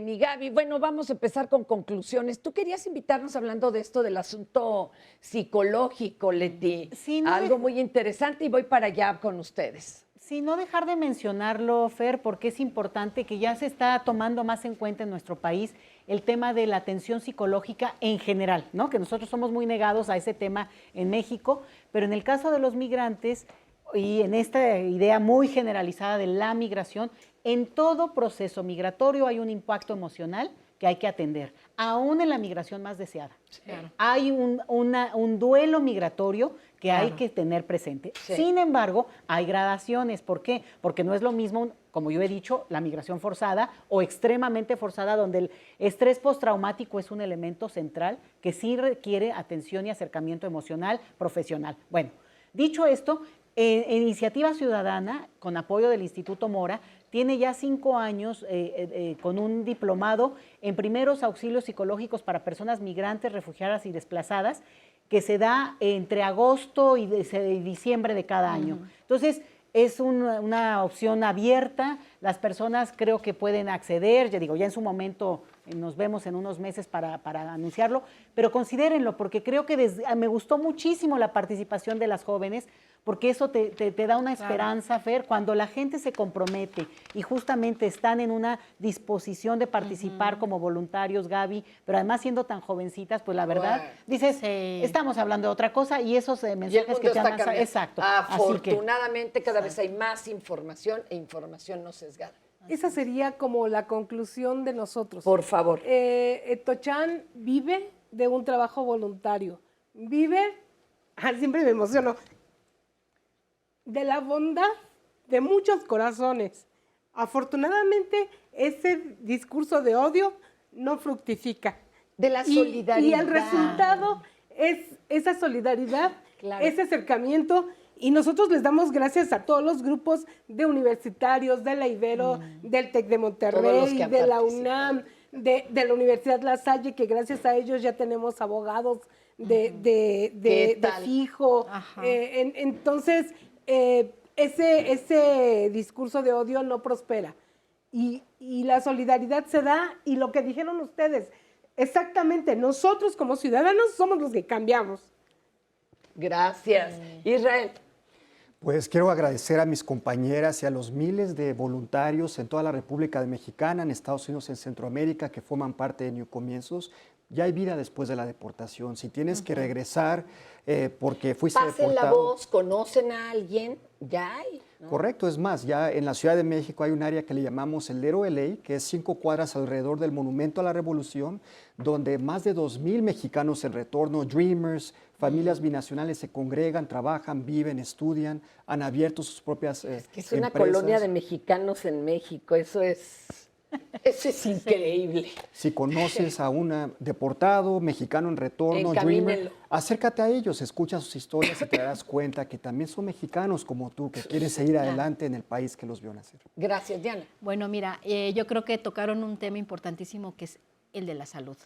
mi Gaby, bueno, vamos a empezar con conclusiones. Tú querías invitarnos hablando de esto del asunto psicológico, Leti. Sí, no algo muy interesante y voy para allá con ustedes. Sí, no dejar de mencionarlo, Fer, porque es importante que ya se está tomando más en cuenta en nuestro país el tema de la atención psicológica en general, ¿no? Que nosotros somos muy negados a ese tema en México, pero en el caso de los migrantes y en esta idea muy generalizada de la migración, en todo proceso migratorio hay un impacto emocional que hay que atender, aún en la migración más deseada. Claro. Hay un duelo migratorio que hay que tener presente. Sí. Sin embargo, hay gradaciones. ¿Por qué? Porque no es lo mismo, como yo he dicho, la migración forzada o extremadamente forzada, donde el estrés postraumático es un elemento central que sí requiere atención y acercamiento emocional, profesional. Bueno, dicho esto, Iniciativa Ciudadana, con apoyo del Instituto Mora, tiene ya 5 años con un diplomado en primeros auxilios psicológicos para personas migrantes, refugiadas y desplazadas, que se da entre agosto y diciembre de cada año. Entonces, es una opción abierta, las personas creo que pueden acceder, ya digo, ya en su momento nos vemos en unos meses para anunciarlo, pero considérenlo, porque creo que me gustó muchísimo la participación de las jóvenes, porque eso te da una esperanza, Fer, cuando la gente se compromete y justamente están en una disposición de participar como voluntarios, Gaby, pero además siendo tan jovencitas, pues la verdad, dices, estamos hablando de otra cosa y esos mensajes que te llaman... Exacto. Afortunadamente cada vez hay más información e información no sesgada. Esa sería como la conclusión de nosotros. Por favor. Tochán vive de un trabajo voluntario. Vive, siempre me emociono, de la bondad de muchos corazones. Afortunadamente, ese discurso de odio no fructifica. De la solidaridad. Y el resultado es esa solidaridad, ese acercamiento Y nosotros les damos gracias a todos los grupos de universitarios, de la Ibero, del TEC de Monterrey, de la UNAM, de la Universidad La Salle, que gracias a ellos ya tenemos abogados de fijo. Entonces, ese discurso de odio no prospera. Y la solidaridad se da, y lo que dijeron ustedes, exactamente, nosotros como ciudadanos somos los que cambiamos. Gracias. Israel. Pues quiero agradecer a mis compañeras y a los miles de voluntarios en toda la República Mexicana, en Estados Unidos, en Centroamérica, que forman parte de New Comienzos. Ya hay vida después de la deportación. Si tienes que regresar porque fuiste Pasen deportado... la voz, conocen a alguien, ya hay, ¿no? Correcto, es más, ya en la Ciudad de México hay un área que le llamamos el Little LA, que es 5 cuadras alrededor del Monumento a la Revolución, donde más de 2,000 mexicanos en retorno, Dreamers, familias binacionales se congregan, trabajan, viven, estudian, han abierto sus propias Es una colonia de mexicanos en México, eso es increíble. Si conoces a un deportado, mexicano en retorno, Dreamer, acércate a ellos, escucha sus historias y te darás cuenta que también son mexicanos como tú, que quieren seguir adelante en el país que los vio nacer. Gracias, Diana. Bueno, mira, yo creo que tocaron un tema importantísimo que es el de la salud.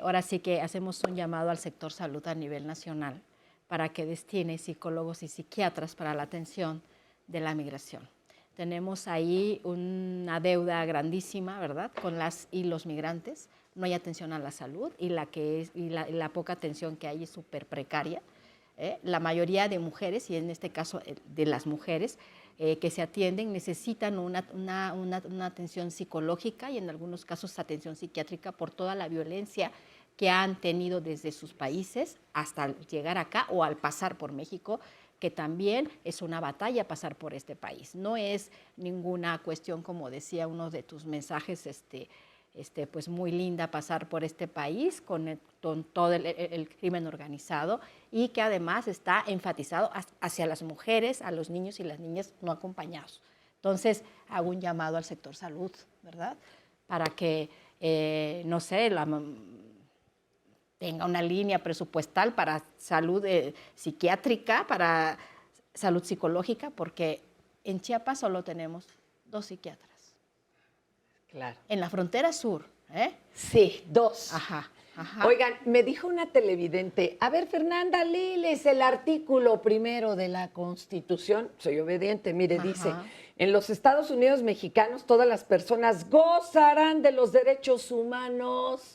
Ahora sí que hacemos un llamado al sector salud a nivel nacional para que destine psicólogos y psiquiatras para la atención de la migración. Tenemos ahí una deuda grandísima, ¿verdad?, con las y los migrantes. No hay atención a la salud y la poca atención que hay es súper precaria. La mayoría de mujeres, y en este caso de las mujeres que se atienden, necesitan una atención psicológica y en algunos casos atención psiquiátrica por toda la violencia que han tenido desde sus países hasta llegar acá o al pasar por México, que también es una batalla pasar por este país. No es ninguna cuestión, como decía uno de tus mensajes, pues muy linda pasar por este país con todo el crimen organizado y que además está enfatizado hacia las mujeres, a los niños y las niñas no acompañados. Entonces, hago un llamado al sector salud, ¿verdad? Para que, no sé, tenga una línea presupuestal para salud psiquiátrica, para salud psicológica, porque en Chiapas solo tenemos 2 psiquiatras. Claro. En la frontera sur, ¿eh? Sí, 2. Ajá. Oigan, me dijo una televidente, a ver, Fernanda, léeles el artículo primero de la Constitución. Soy obediente, mire, dice, en los Estados Unidos mexicanos todas las personas gozarán de los derechos humanos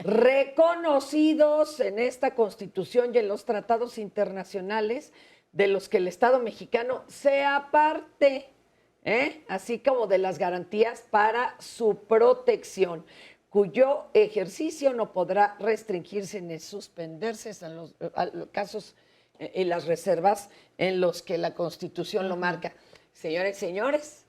reconocidos en esta Constitución y en los tratados internacionales de los que el Estado mexicano sea parte, así como de las garantías para su protección, cuyo ejercicio no podrá restringirse ni suspenderse en los casos y las reservas en los que la Constitución lo marca. Señores,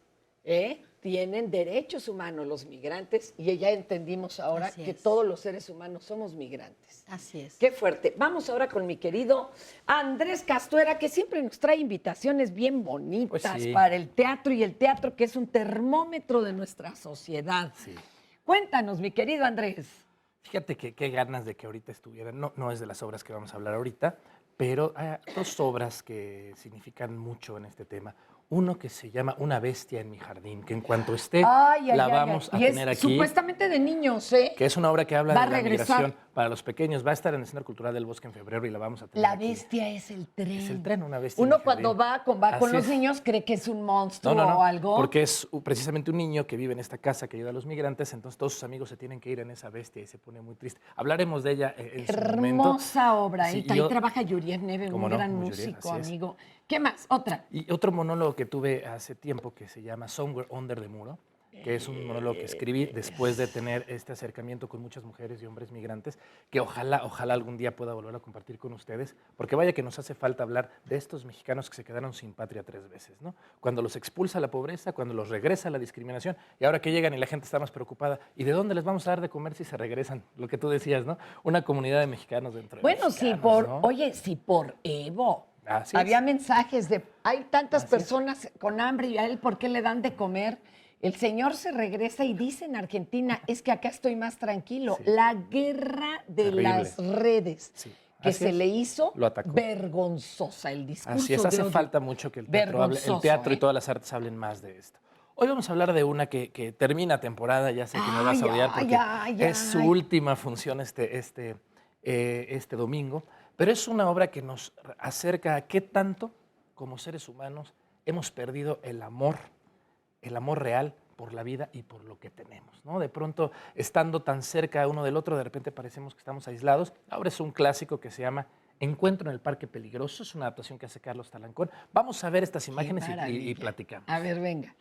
tienen derechos humanos los migrantes y ya entendimos ahora que todos los seres humanos somos migrantes. Así es. Qué fuerte. Vamos ahora con mi querido Andrés Castuera, que siempre nos trae invitaciones bien bonitas para el teatro, y el teatro que es un termómetro de nuestra sociedad. Sí. Cuéntanos, mi querido Andrés. Fíjate que qué ganas de que ahorita estuvieran, no es de las obras que vamos a hablar ahorita, pero hay 2 obras que significan mucho en este tema. Uno que se llama Una bestia en mi jardín, que en cuanto esté la vamos a tener aquí. Supuestamente de niños, ¿eh? Que es una obra que habla de la migración para los pequeños. Va a estar en el Centro Cultural del Bosque en febrero y la vamos a tener aquí. La bestia es el tren. Es el tren, una bestia. Uno cuando va con los niños cree que es un monstruo o algo. Porque es precisamente un niño que vive en esta casa que ayuda a los migrantes, entonces todos sus amigos se tienen que ir en esa bestia y se pone muy triste. Hablaremos de ella en su momento. Hermosa obra. Sí, ahí trabaja Yuriev Neve, un gran músico, amigo. ¿Qué más? Otra. Y otro monólogo que tuve hace tiempo que se llama Somewhere Under the Muro, que es un monólogo que escribí después de tener este acercamiento con muchas mujeres y hombres migrantes, que ojalá algún día pueda volver a compartir con ustedes, porque vaya que nos hace falta hablar de estos mexicanos que se quedaron sin patria 3 veces, ¿no? Cuando los expulsa la pobreza, cuando los regresa la discriminación, y ahora que llegan y la gente está más preocupada, ¿y de dónde les vamos a dar de comer si se regresan? Lo que tú decías, ¿no? Una comunidad de mexicanos dentro de mexicanos, ¿no? si por Evo había mensajes de, hay tantas personas con hambre y a él, ¿por qué le dan de comer? El señor se regresa y dice en Argentina, es que acá estoy más tranquilo. La guerra de las redes. que Así se es. le hizo Lo atacó. vergonzosa el discurso. Así es, hace de odio. falta mucho que el teatro y todas las artes hablen más de esto. Hoy vamos a hablar de una que termina temporada, ya sé que me vas a odiar porque es su última función este domingo, pero es una obra que nos acerca a qué tanto como seres humanos hemos perdido el amor real por la vida y por lo que tenemos, ¿no? De pronto, estando tan cerca uno del otro, de repente parecemos que estamos aislados. Ahora es un clásico que se llama Encuentro en el Parque Peligroso, es una adaptación que hace Carlos Talancón. Vamos a ver estas imágenes y platicamos. A ver, venga.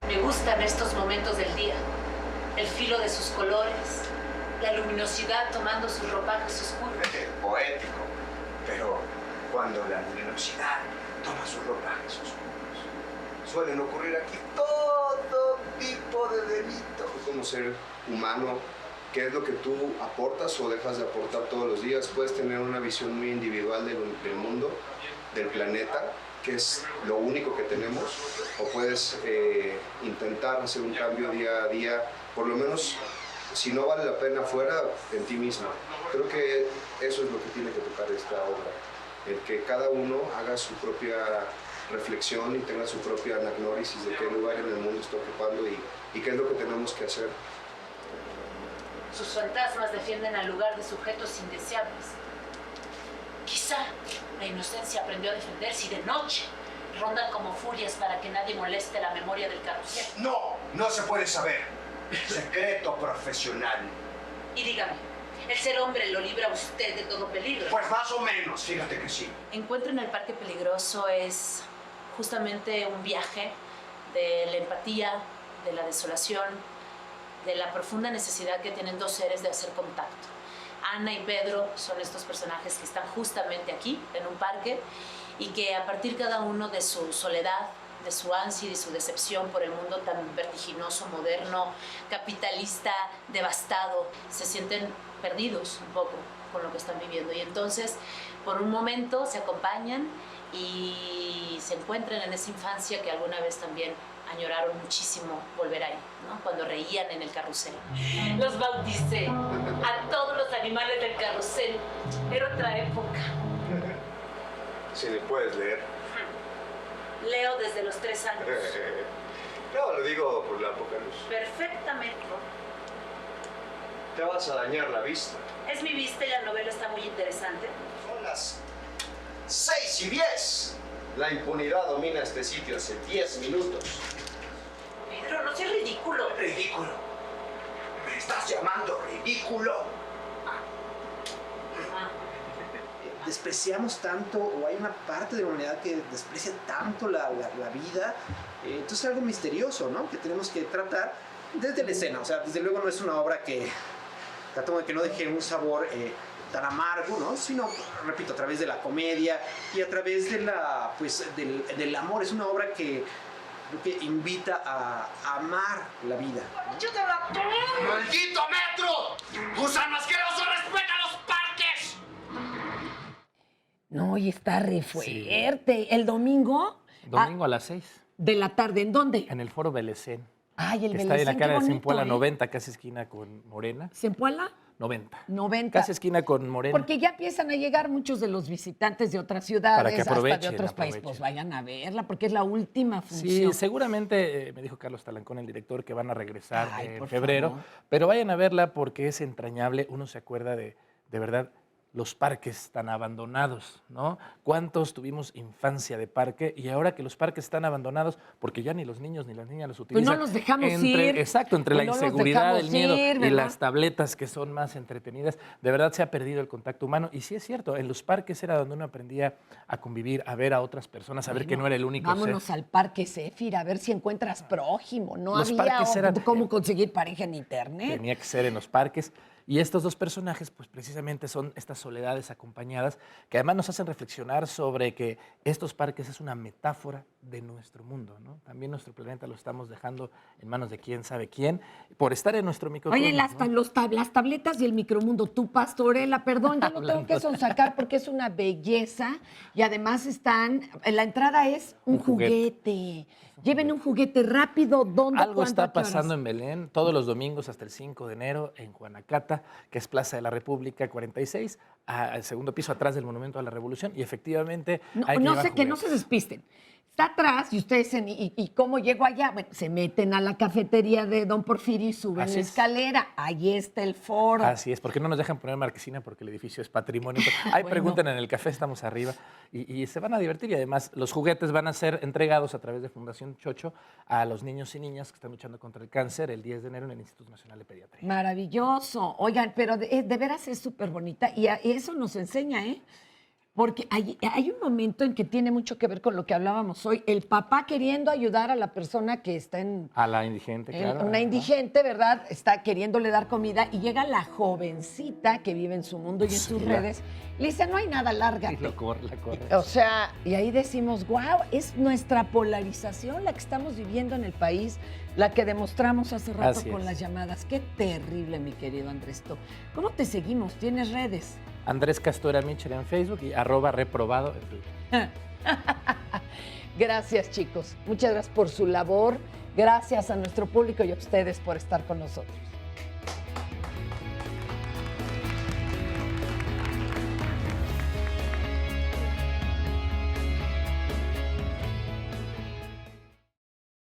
Me gustan estos momentos del día, el filo de sus colores, la luminosidad tomando sus ropajes oscuros. Poético, pero cuando la luminosidad toma sus ropajes oscuros, suelen ocurrir aquí todo tipo de delitos. Como ser humano, ¿qué es lo que tú aportas o dejas de aportar todos los días? Puedes tener una visión muy individual del mundo, del planeta, que es lo único que tenemos, o puedes intentar hacer un cambio día a día, por lo menos si no vale la pena fuera, en ti misma. Creo que eso es lo que tiene que tocar esta obra, el que cada uno haga su propia reflexión y tenga su propia anagnórisis de qué lugar en el mundo está ocupando y qué es lo que tenemos que hacer. Sus fantasmas defienden al lugar de sujetos indeseables. Quizá la inocencia aprendió a defenderse y de noche rondan como furias para que nadie moleste la memoria del carrusel. No se puede saber. Secreto profesional. Y dígame, ¿el ser hombre lo libra a usted de todo peligro? Pues más o menos, fíjate que sí. Encuentro en el Parque Peligroso es justamente un viaje de la empatía, de la desolación, de la profunda necesidad que tienen dos seres de hacer contacto. Ana y Pedro son estos personajes que están justamente aquí, en un parque, y que a partir cada uno de su soledad, de su ansia y de su decepción por el mundo tan vertiginoso, moderno, capitalista, devastado, se sienten perdidos un poco con lo que están viviendo. Y entonces, por un momento, se acompañan y se encuentran en esa infancia que alguna vez también añoraron muchísimo volver ahí, ¿no? Cuando reían en el carrusel. Los bauticé a todos los animales del carrusel. Era otra época. Si le puedes leer. Leo desde los 3 años. No, lo digo por la poca luz. Perfectamente. Te vas a dañar la vista. Es mi vista y la novela está muy interesante. Son las 6:10. La impunidad domina este sitio hace 10 minutos. Pedro, no seas ridículo. ¿Ridículo? ¿Me estás llamando ridículo? Despreciamos tanto, o hay una parte de la humanidad que desprecia tanto la vida, entonces es algo misterioso, ¿no? Que tenemos que tratar desde la escena. O sea, desde luego no es una obra que tratamos de que no deje un sabor tan amargo, ¿no? Sino, repito, a través de la comedia y a través de del amor. Es una obra que creo que invita a amar la vida, ¿no? ¡Yo te la pongo! ¡Maldito metro! ¡Gusano asqueroso, respeta los parques! No, y está re fuerte. ¿El domingo? Domingo a las 6. De la tarde, ¿en dónde? En el Foro Belecén. Ay, el que Belecén, está en la cara qué de Zempoala bonito, 90, casi esquina con Morena. ¿Zempoala? 90. 90. Casi esquina con Morena. Porque ya empiezan a llegar muchos de los visitantes de otras ciudades, Para que hasta de aprovechen, otros países. Pues vayan a verla, porque es la última función. Sí, seguramente me dijo Carlos Talancón, el director, que van a regresar en por febrero. favor. Pero vayan a verla porque es entrañable. Uno se acuerda de verdad, los parques tan abandonados, ¿no? ¿Cuántos tuvimos infancia de parque? Y ahora que los parques están abandonados, porque ya ni los niños ni las niñas los utilizan. Pues no los dejamos ir. Exacto, entre Pues la no los inseguridad, el dejamos miedo ir, y ¿verdad? las tabletas que son más entretenidas, de verdad se ha perdido el contacto humano. Y sí es cierto, en los parques era donde uno aprendía a convivir, a ver a otras personas, a ver que no era el único Vámonos ser. al Parque Zéfir a ver si encuentras prójimo. No Los había parques eran- cómo conseguir pareja en internet. Tenía que ser en los parques. Y estos dos personajes, pues precisamente son estas soledades acompañadas, que además nos hacen reflexionar sobre que estos parques es una metáfora de nuestro mundo, ¿no? También nuestro planeta lo estamos dejando en manos de quién sabe quién, por estar en nuestro microcosmos. Oye, las tabletas y el micromundo, tu pastorela, perdón, ya no tengo que sonsacar porque es una belleza y además la entrada es un juguete. Lleven un juguete rápido, ¿dónde? Algo cuándo, está a qué horas? pasando en Belén todos los domingos hasta el 5 de enero en Juanacata. Zapata, que es Plaza de la República 46, al segundo piso atrás del Monumento a la Revolución, y efectivamente hay que llevar que no se despisten. Está atrás y ustedes dicen, ¿y cómo llego allá? Bueno, se meten a la cafetería de Don Porfirio y suben la escalera. Ahí está el foro. Así es, porque no nos dejan poner marquesina porque el edificio es patrimonio. Ahí pregunten en el café, estamos arriba y se van a divertir. Y además los juguetes van a ser entregados a través de Fundación Chocho a los niños y niñas que están luchando contra el cáncer el 10 de enero en el Instituto Nacional de Pediatría. Maravilloso. Oigan, pero de veras es súper bonita y eso nos enseña, ¿eh? Porque hay un momento en que tiene mucho que ver con lo que hablábamos hoy, el papá queriendo ayudar a la persona que está a la indigente, claro. Una indigente, ¿verdad? Está queriéndole dar comida y llega la jovencita que vive en su mundo y en sus redes. Le dice, no hay nada, lárgate. La corre. O sea, y ahí decimos, wow, es nuestra polarización la que estamos viviendo en el país, la que demostramos hace rato con las llamadas. Qué terrible, mi querido Andrés. ¿Cómo te seguimos? ¿Tienes redes? Andrés Castora Mitchell en Facebook y @reprobado en Twitter. Gracias, chicos. Muchas gracias por su labor. Gracias a nuestro público y a ustedes por estar con nosotros.